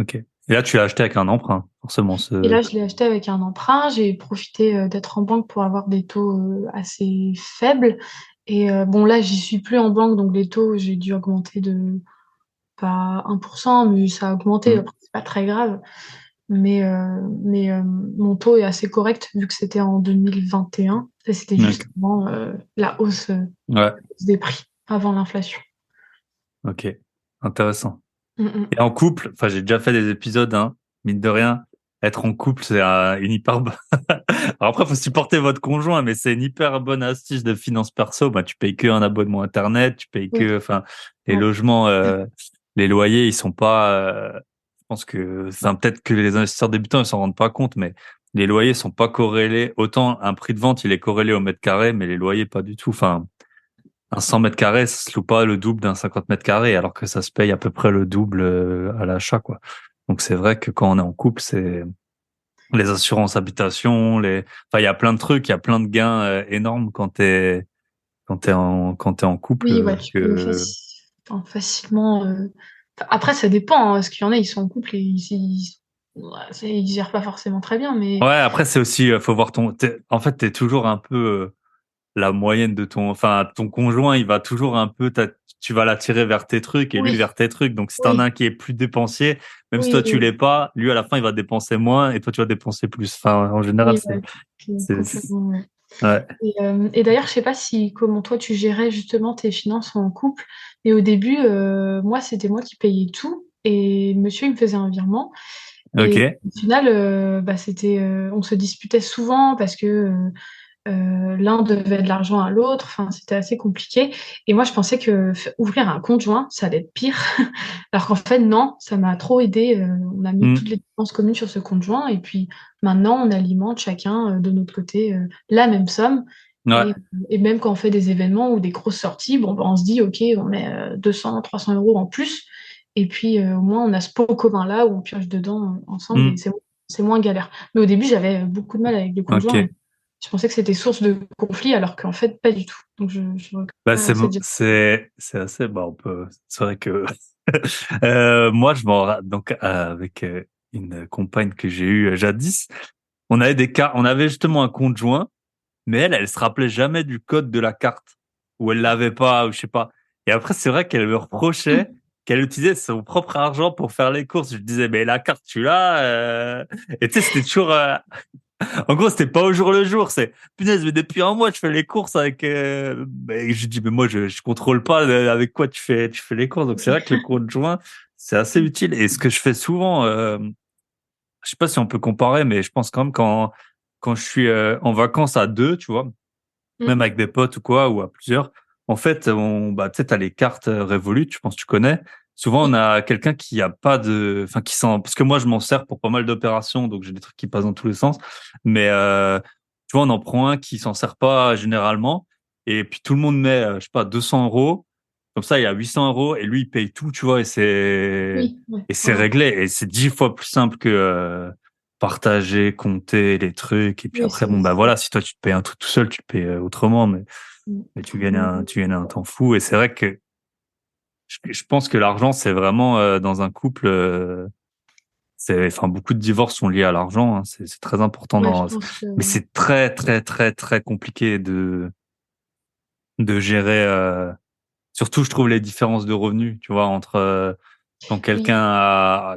Ok. Et là tu l'as acheté avec un emprunt forcément Et ce. là, je l'ai acheté avec un emprunt. J'ai profité d'être en banque pour avoir des taux assez faibles. Et bon, là, j'y suis plus en banque, donc les taux, j'ai dû augmenter de pas 1%, mais ça a augmenté. Mhm. Après, c'est pas très grave. Mais mon taux est assez correct vu que c'était en 2021. Et c'était juste Ok. avant la hausse Ouais. des prix, avant l'inflation. Ok. Intéressant. Mm, Et mm. en couple, enfin j'ai déjà fait des épisodes, hein, mine de rien, être en couple, c'est une hyper bonne. Alors après, faut supporter votre conjoint, mais c'est une hyper bonne astuce de finances perso. Bah, tu payes que un abonnement internet, tu payes Oui, que, enfin, les ouais. logements, les loyers, ils sont pas. Je pense que, enfin, peut-être que les investisseurs débutants ils s'en rendent pas compte, mais les loyers sont pas corrélés. Autant un prix de vente, il est corrélé au mètre carré, mais les loyers pas du tout. Enfin, un 100 mètres carrés, ça se loue pas le double d'un 50 mètres carrés, alors que ça se paye à peu près le double à l'achat, quoi. Donc c'est vrai que quand on est en couple, c'est les assurances habitation, enfin il y a plein de trucs, il y a plein de gains énormes quand t'es en couple Oui, ouais, tu peux que. enfin, facilement. Après, ça dépend, hein, parce qu'il y en a, ils sont en couple et ouais, ils gèrent pas forcément très bien, mais Ouais, après c'est aussi faut voir en fait t'es toujours un peu la moyenne de ton conjoint, il va toujours un peu tu vas l'attirer vers tes trucs et lui oui, vers tes trucs. Donc si t'en as oui, un qui est plus dépensier, même si oui, toi tu oui, l'es pas, lui à la fin il va dépenser moins et toi tu vas dépenser plus. Enfin en général oui, ouais, c'est- complètement. Ouais. ouais. Et d'ailleurs, je sais pas si comment toi tu gérais justement tes finances en couple, mais au début, moi, c'était moi qui payais tout et monsieur, il me faisait un virement. Et Ok. au final, on se disputait souvent parce que l'un devait de l'argent à l'autre. Enfin, c'était assez compliqué. Et moi, je pensais que ouvrir un compte joint, ça allait être pire. Alors qu'en fait, non, ça m'a trop aidé. On a mis toutes Hmm. les dépenses communes sur ce compte joint. Et puis maintenant, on alimente chacun de notre côté la même somme. Ouais. Et même quand on fait des événements ou des grosses sorties, bon, ben, on se dit, OK, on met 200, 300 euros en plus. Et puis, au moins, on a ce pot commun-là où on pioche dedans ensemble et Hmm. c'est moins galère. Mais au début, j'avais beaucoup de mal avec le compte joint. Ok. Je pensais que c'était source de conflit, alors qu'en fait, pas du tout. Donc, je regrette Bah pas cette gestion. c'est assez bah on peut c'est vrai que moi donc avec une compagne que j'ai eue jadis, on avait on avait justement un compte joint, mais elle se rappelait jamais du code de la carte ou elle l'avait pas ou je sais pas. Et après c'est vrai qu'elle me reprochait qu'elle utilisait son propre argent pour faire les courses. Je disais mais la carte tu l'as et tu sais c'était toujours en gros, c'était pas au jour le jour. C'est punaise, mais depuis un mois, je fais les courses avec. Mais je dis, mais moi, je contrôle pas avec quoi tu fais les courses. Donc c'est vrai que le compte joint, c'est assez utile. Et ce que je fais souvent, je sais pas si on peut comparer, mais je pense quand même quand je suis en vacances à deux, tu vois, même Mm. avec des potes ou quoi, ou à plusieurs, en fait, bah, tu sais, t'as les cartes Revolut, je pense que tu connais. Souvent, on Oui, a quelqu'un qui a pas enfin, parce que moi, je m'en sers pour pas mal d'opérations, donc j'ai des trucs qui passent dans tous les sens. Mais, tu vois, on en prend un qui s'en sert pas généralement. et puis tout le monde met, je sais pas, 200 euros. Comme ça, il y a 800 euros et lui, il paye tout, tu vois, Oui, ouais, et c'est ouais. réglé. Et c'est 10 fois plus simple que partager, compter les trucs. Et puis Oui, après, c'est bon, bah c'est voilà, si toi, tu te payes un truc tout seul, tu te payes autrement, mmh. mais Mmh. tu gagnes un temps fou. Et c'est vrai que je pense que l'argent, c'est vraiment dans un couple, enfin, beaucoup de divorces sont liés à l'argent, hein. C'est très important Ouais, je dans, pense que mais c'est très, très, très, très compliqué de gérer, surtout, je trouve les différences de revenus, tu vois, entre quand oui,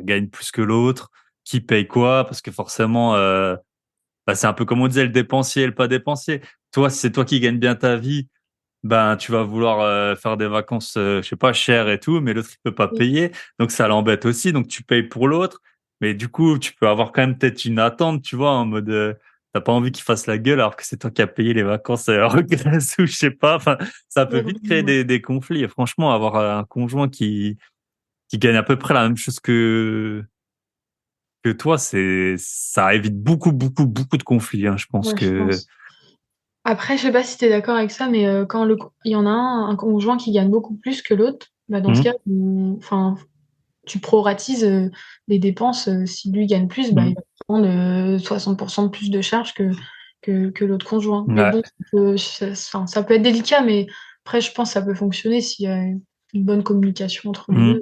gagne plus que l'autre, qui paye quoi, parce que forcément, bah, c'est un peu comme on disait, le dépensier et le pas dépensier. Toi, si c'est toi qui gagne bien ta vie, ben tu vas vouloir faire des vacances, je sais pas, chères et tout, mais l'autre il peut pas oui, payer, donc ça l'embête aussi, donc tu payes pour l'autre, mais du coup tu peux avoir quand même peut-être une attente, tu vois, en mode t'as pas envie qu'il fasse la gueule alors que c'est toi qui as payé les vacances en Grèce ou je sais pas, enfin ça peut ouais, vite créer complètement. des conflits. Et franchement, avoir un conjoint qui gagne à peu près la même chose que toi, ça évite beaucoup de conflits, hein. Je pense Ouais, je que pense. Après, je sais pas si tu es d'accord avec ça, mais quand il y en a un conjoint qui gagne beaucoup plus que l'autre, bah, dans ce Hum, cas, enfin, tu proratises les dépenses. Si lui gagne plus, bah, il hum, va prendre 60% de plus de charges que l'autre conjoint. Mais ouais, bon, enfin, ça peut être délicat, mais après, je pense que ça peut fonctionner s'il y a une bonne communication entre les deux. hum.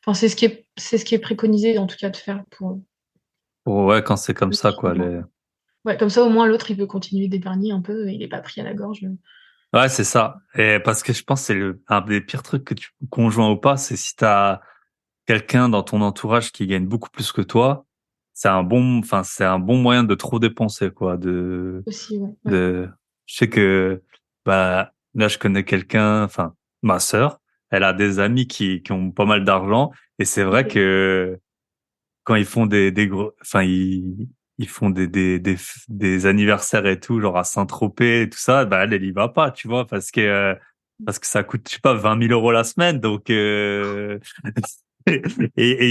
Enfin, c'est ce qui est préconisé, en tout cas, de faire pour Ouais, quand c'est comme le ça, quoi. conjoint. Ouais, comme ça, au moins, l'autre, il peut continuer d'épargner un peu et il est pas pris à la gorge. Ouais, c'est ça. Et parce que je pense que c'est un des pires trucs que tu conjoint ou pas, c'est si t'as quelqu'un dans ton entourage qui gagne beaucoup plus que toi, c'est un bon moyen de trop dépenser, quoi. Aussi, ouais. Ouais. De, je sais que, bah, là, je connais quelqu'un, enfin, ma sœur, elle a des amis qui ont pas mal d'argent et c'est vrai Ok. que quand ils font des gros, enfin, ils font des anniversaires et tout, genre à Saint-Tropez et tout ça, bah, elle y va pas, tu vois, parce que ça coûte, je sais pas, 20 000 euros la semaine, donc, et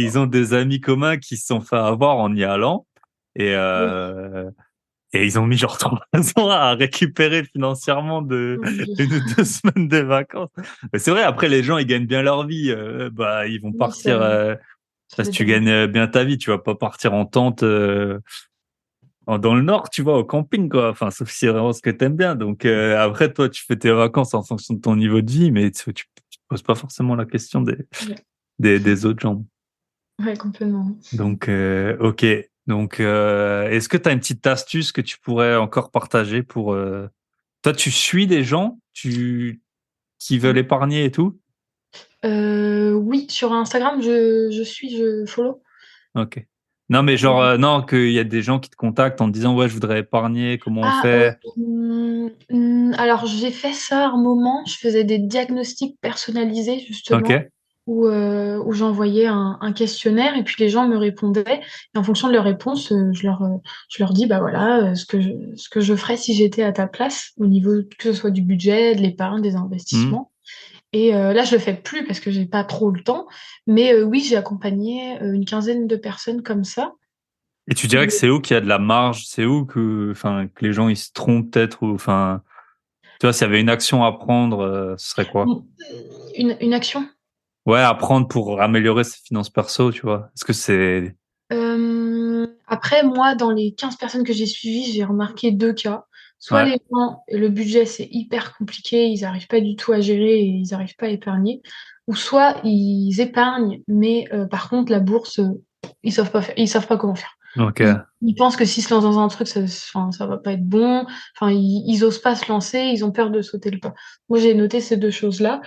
ils ont des amis communs qui se sont fait avoir en y allant, et, Oui, euh, et ils ont mis genre 3 ans à récupérer financièrement mon Dieu. une ou 2 semaines de vacances. Mais c'est vrai, après, les gens, ils gagnent bien leur vie, bah, ils vont Oui, partir, ça parce que tu m'étonne. gagnes bien ta vie, tu vas pas partir en tente dans le nord, tu vois, au camping, quoi. Enfin, sauf si c'est vraiment ce que t'aimes bien. Donc après, toi, tu fais tes vacances en fonction de ton niveau de vie, mais tu te poses pas forcément la question Ouais, des autres gens. ouais, complètement. Donc ok. Donc est-ce que tu as une petite astuce que tu pourrais encore partager pour toi, tu suis des gens qui veulent Mm. épargner et tout? Oui, sur Instagram, je follow. Ok. Non, mais genre, non, qu'il y a des gens qui te contactent en te disant, ouais, je voudrais épargner, comment on Ah, fait? alors j'ai fait ça à un moment. Je faisais des diagnostics personnalisés, justement, Ok. où j'envoyais un questionnaire et puis les gens me répondaient. Et en fonction de leurs réponses, je leur dis, bah voilà, ce que je ferais si j'étais à ta place, au niveau que ce soit du budget, de l'épargne, des Hmm. investissements. Et là, je le fais plus parce que j'ai pas trop le temps. Mais oui, j'ai accompagné une quinzaine de personnes comme ça. Et tu dirais que Où, c'est où qu'il y a de la marge? C'est où enfin, que les gens ils se trompent peut-être ou, enfin, tu vois, s'il y avait une action à prendre, ce serait quoi? une action. Ouais, à prendre pour améliorer ses finances perso, tu vois. Est-ce que c'est, Après, moi, dans les 15 personnes que j'ai suivies, j'ai remarqué deux cas. Soit ouais. les gens, le budget, c'est hyper compliqué, ils n'arrivent pas du tout à gérer et ils n'arrivent pas à épargner. Ou soit ils épargnent, mais par contre, la bourse, ils savent pas comment faire. Ok. Ils pensent que s'ils se lancent dans un truc, enfin, ça va pas être bon. Enfin, ils osent pas se lancer, ils ont peur de sauter le pas. Moi, j'ai noté ces deux choses-là.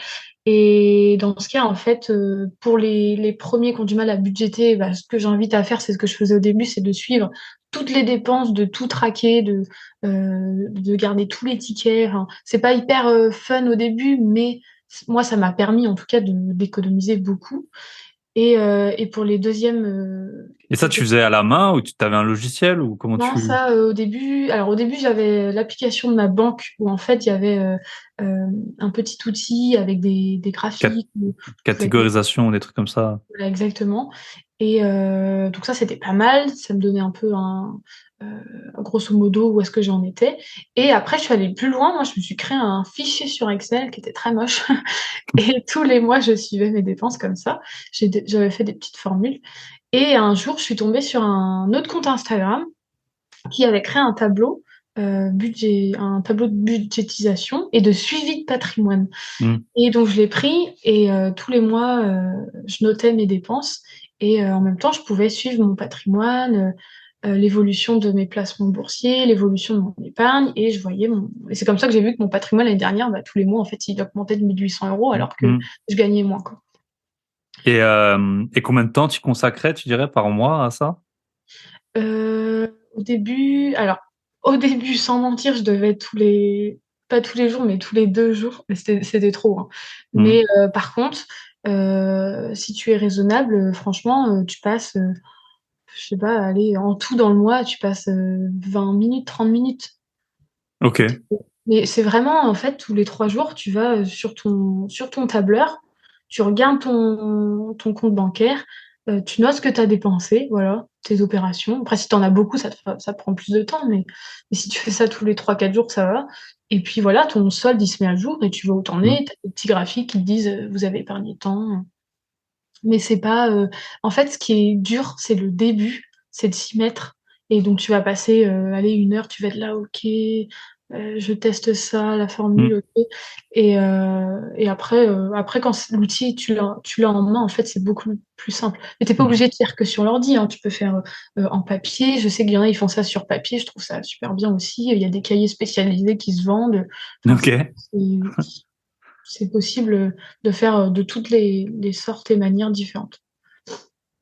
Et dans ce cas, en fait, pour les premiers qui ont du mal à budgéter, bah, ce que j'invite à faire, c'est ce que je faisais au début, c'est de suivre toutes les dépenses, de tout traquer, de garder tous les tickets. Enfin, c'est pas hyper fun au début, mais moi, ça m'a permis en tout cas d'économiser beaucoup. Et pour les deuxièmes, Et ça, tu faisais à la main ou tu t'avais un logiciel ou comment non, tu... ça, au début, alors au début, j'avais l'application de ma banque où en fait, il y avait un petit outil avec des cat- graphiques où je pouvais catégorisation ou des trucs comme ça? voilà, exactement. Et donc ça, c'était pas mal. Ça me donnait un peu grosso modo où est-ce que j'en étais. Et après, je suis allée plus loin. Moi, je me suis créé un fichier sur Excel qui était très moche. Et tous les mois, je suivais mes dépenses comme ça. J'avais fait des petites formules. Et un jour, je suis tombée sur un autre compte Instagram qui avait créé un tableau de budgétisation et de suivi de patrimoine. Mm. Et donc, je l'ai pris et tous les mois, je notais mes dépenses. Et en même temps, je pouvais suivre mon patrimoine, l'évolution de mes placements boursiers, l'évolution de mon épargne. Et je voyais Et c'est comme ça que j'ai vu que mon patrimoine l'année dernière, tous les mois, en fait, il augmentait de 1 800 € alors que Mm. je gagnais moins, quoi. Et combien de temps tu consacrais, tu dirais, par mois à ça? Au début, au début, sans mentir, je devais pas tous les jours, mais tous les 2 jours. Mais c'était trop, hein. Mm. Mais par contre, si tu es raisonnable, franchement, tu passes, je sais pas, allez, en tout dans le mois, tu passes 20 minutes, 30 minutes. Ok. Mais c'est vraiment, en fait, tous les 3 jours, tu vas sur ton tableur, tu regardes ton compte bancaire, tu notes ce que tu as dépensé, voilà, tes opérations. Après, si tu en as beaucoup, ça prend plus de temps, mais si tu fais ça tous les 3 4 jours, ça va. Et puis voilà, ton solde, il se met à jour et tu vois où t'en Mm. es. Tu as des petits graphiques qui te disent vous avez épargné tant. Mais c'est pas. En fait, ce qui est dur, c'est le début, c'est de s'y mettre. Et donc, tu vas passer, allez, 1 heure, tu vas être là, ok, je teste ça, la formule, Mm. ok. Et après, quand l'outil, tu l'as en main, en fait, c'est beaucoup plus simple. Mais t'es pas Mm. obligé de faire que sur l'ordi, hein. Tu peux faire en papier. Je sais qu'il y en a, ils font ça sur papier. Je trouve ça super bien aussi. Il y a des cahiers spécialisés qui se vendent. Enfin, Ok. c'est possible de faire de toutes les sortes et manières différentes.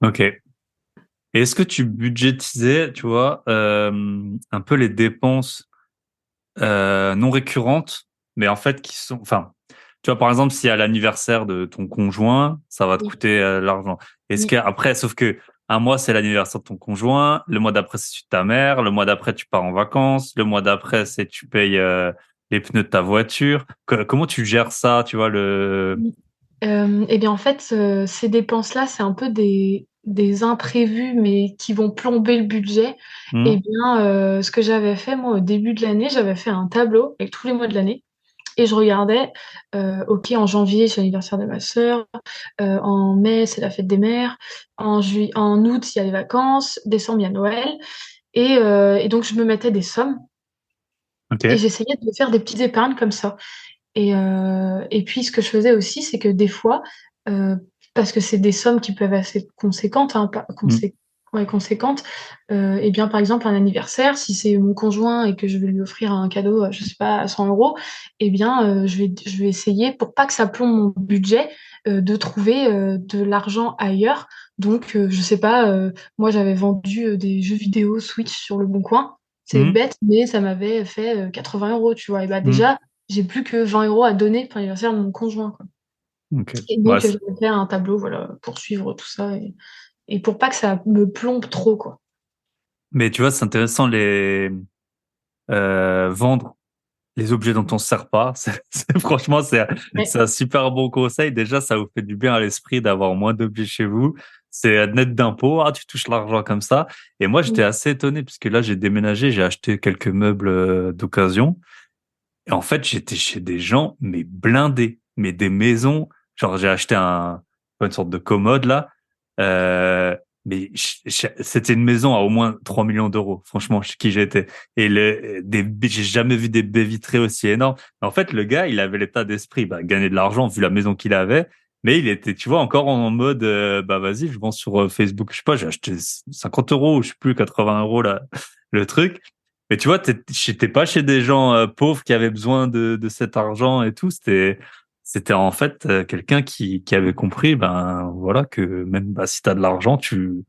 Ok. Et est-ce que tu budgétisais, tu vois, un peu les dépenses non récurrentes, mais en fait qui sont, enfin, tu vois, par exemple, si à l'anniversaire de ton conjoint, ça va te Oui, coûter l'argent. Est-ce oui. qu'après, sauf que un mois c'est l'anniversaire de ton conjoint, le mois d'après c'est celui de ta mère, le mois d'après tu pars en vacances, le mois d'après c'est tu payes les pneus de ta voiture. Comment tu gères ça, tu vois le. Oui. Eh bien, en fait, ces dépenses-là, c'est un peu des imprévus, mais qui vont plomber le budget. Eh Hmm. bien, ce que j'avais fait, moi, au début de l'année, j'avais fait un tableau avec tous les mois de l'année. Et je regardais, OK, en janvier, c'est l'anniversaire de ma sœur. En mai, c'est la fête des mères. En août, il y a les vacances. Décembre, il y a Noël. Et donc, je me mettais des sommes et Ok. j'essayais de faire des petites épargnes comme ça. Et puis, ce que je faisais aussi, c'est que des fois, euh, parce que c'est des sommes qui peuvent être assez conséquentes, hein, Hmm. ouais, conséquentes, et bien, par exemple, un anniversaire, si c'est mon conjoint et que je vais lui offrir un cadeau, je sais pas, à 100 €, eh bien, je vais essayer, pour pas que ça plombe mon budget, de trouver de l'argent ailleurs. Donc, je sais pas, moi, j'avais vendu des jeux vidéo Switch sur le Bon Coin. C'est Hmm. bête, mais ça m'avait fait 80 €, tu vois. Et bah, Hmm. déjà, j'ai plus que 20 € à donner pour l'anniversaire de mon conjoint, quoi. Ok. Et Ouais, donc, j'avais fait un tableau, voilà, pour suivre tout ça et pour pas que ça me plombe trop, quoi. mais tu vois, c'est intéressant les vendre les objets dont on se sert pas. Franchement, Ouais. c'est un super bon conseil. Déjà, ça vous fait du bien à l'esprit d'avoir moins d'objets chez vous. C'est net d'impôts. Ah, tu touches l'argent comme ça. Et moi, j'étais Mm. assez étonné puisque là, j'ai déménagé, j'ai acheté quelques meubles d'occasion. Et en fait, j'étais chez des gens, mais blindés, mais des maisons. Genre, j'ai acheté une sorte de commode là. Euh, mais c'était une maison à au moins 3 millions d'euros, franchement, chez qui j'étais. Et j'ai jamais vu des baies vitrées aussi énormes. En fait, le gars, il avait l'état d'esprit, bah, gagner de l'argent vu la maison qu'il avait. Mais il était, tu vois, encore en mode, bah, vas-y, je vends sur Facebook. Je sais pas, j'ai acheté 50 €, je sais plus, 80 € là, le truc. Mais tu vois, j'étais pas chez des gens pauvres qui avaient besoin de cet argent et tout. C'était en fait quelqu'un qui avait compris, ben voilà, que même bah, si t'as de l'argent, tu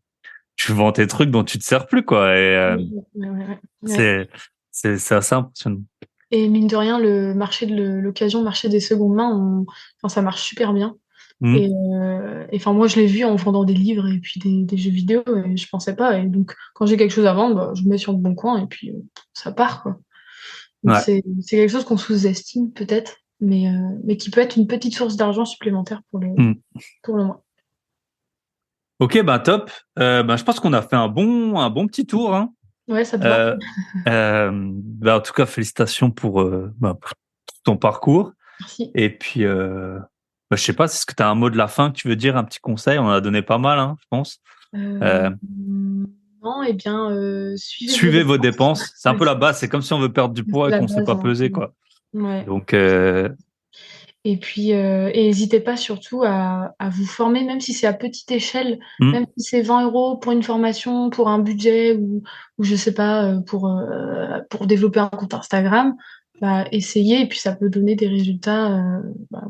vends tes trucs dont tu te sers plus, quoi. Et Ouais, ouais, ouais, ouais. c'est c'est assez impressionnant. Et mine de rien, le marché de l'occasion, le marché des secondes mains, enfin, ça marche super bien. Hmm. Et enfin, moi, je l'ai vu en vendant des livres et puis des jeux vidéo et je pensais pas. Et donc, quand j'ai quelque chose à vendre, bah, je me mets sur le bon coin et puis ça part, quoi. Donc, Ouais. c'est quelque chose qu'on sous-estime peut-être, mais qui peut être une petite source d'argent supplémentaire Hmm. pour le mois. Ok, bah top. Ben je pense qu'on a fait un bon petit tour, hein. Ouais, ça te va? Euh, en tout cas, félicitations pour tout ton parcours. Merci. Et puis, je sais pas, est-ce que tu as un mot de la fin que tu veux dire, un petit conseil? On en a donné pas mal, hein, je pense. Euh, Euh, non, eh bien, suivez vos Suivez vos dépenses. dépenses. C'est un Ouais, peu la base. C'est comme si on veut perdre du c'est poids et la qu'on sait base, pas hein. peser, quoi. Ouais. Donc, Et puis, et n'hésitez pas surtout à vous former, même si c'est à petite échelle, hmm, même si c'est 20 € pour une formation, pour un budget ou je sais pas, pour développer un compte Instagram, bah, essayez et puis ça peut donner des résultats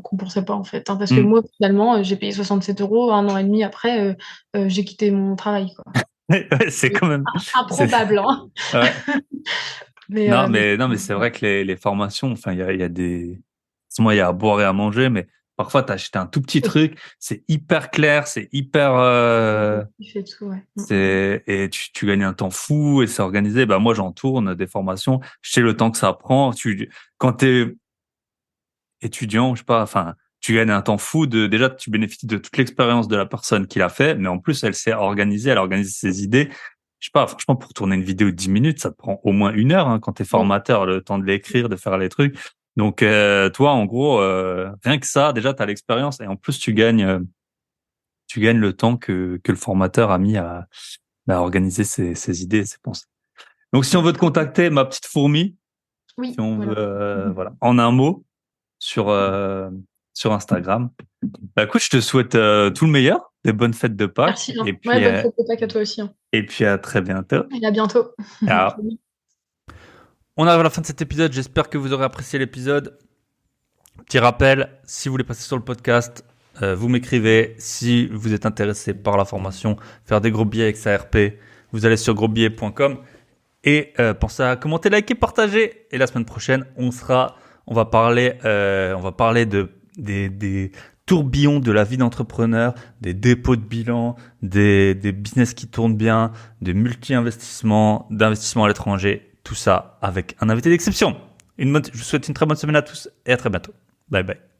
qu'on pensait pas en fait, hein. Parce que hmm. moi, finalement, j'ai payé 67 € 1 an et demi après, j'ai quitté mon travail, quoi. Ouais, c'est quand même, c'est, Improbable, hein. ouais. Non, mais c'est Ouais. vrai que les formations, enfin, il y a des, moi, il y a à boire et à manger, mais parfois, t'as acheté un tout petit Oui, truc, c'est hyper clair, c'est hyper, il fait tout, ouais. et tu gagnes un temps fou et c'est organisé. Bah, moi, j'en tourne des formations. Je sais le temps que ça prend. Quand t'es étudiant, je sais pas, enfin, tu gagnes un temps fou déjà, tu bénéficies de toute l'expérience de la personne qui l'a fait, mais en plus, elle s'est organisée, elle a organisé ses idées. Je sais pas, franchement, pour tourner une vidéo de 10 minutes, ça te prend au moins 1 heure, hein, quand t'es Mm. formateur, le temps de l'écrire, de faire les trucs. Donc, toi, en gros, rien que ça, déjà, t'as l'expérience et en plus, tu gagnes le temps que le formateur a mis à organiser ses idées et ses pensées. Donc, si on veut te Exactement. contacter, ma petite fourmi, si Oui, on veut, voilà. voilà, en un mot, sur, euh, sur Instagram. Bah, écoute, je te souhaite tout le meilleur, des bonnes fêtes de Pâques, Merci, hein. Ouais, bonne fête de Pâques à toi aussi, hein. et puis à très bientôt. Et à bientôt. Ciao. On arrive à la fin de cet épisode. J'espère que vous aurez apprécié l'épisode. Petit rappel, si vous voulez passer sur le podcast, vous m'écrivez. Si vous êtes intéressé par la formation, faire des gros billets avec sa RP, vous allez sur grosbillets.com et pensez à commenter, liker, partager. Et la semaine prochaine, on va parler des tourbillons de la vie d'entrepreneur, des dépôts de bilan, des business qui tournent bien, des multi-investissements, d'investissements à l'étranger. Tout ça avec un invité d'exception. Je vous souhaite une très bonne semaine à tous et à très bientôt. Bye bye.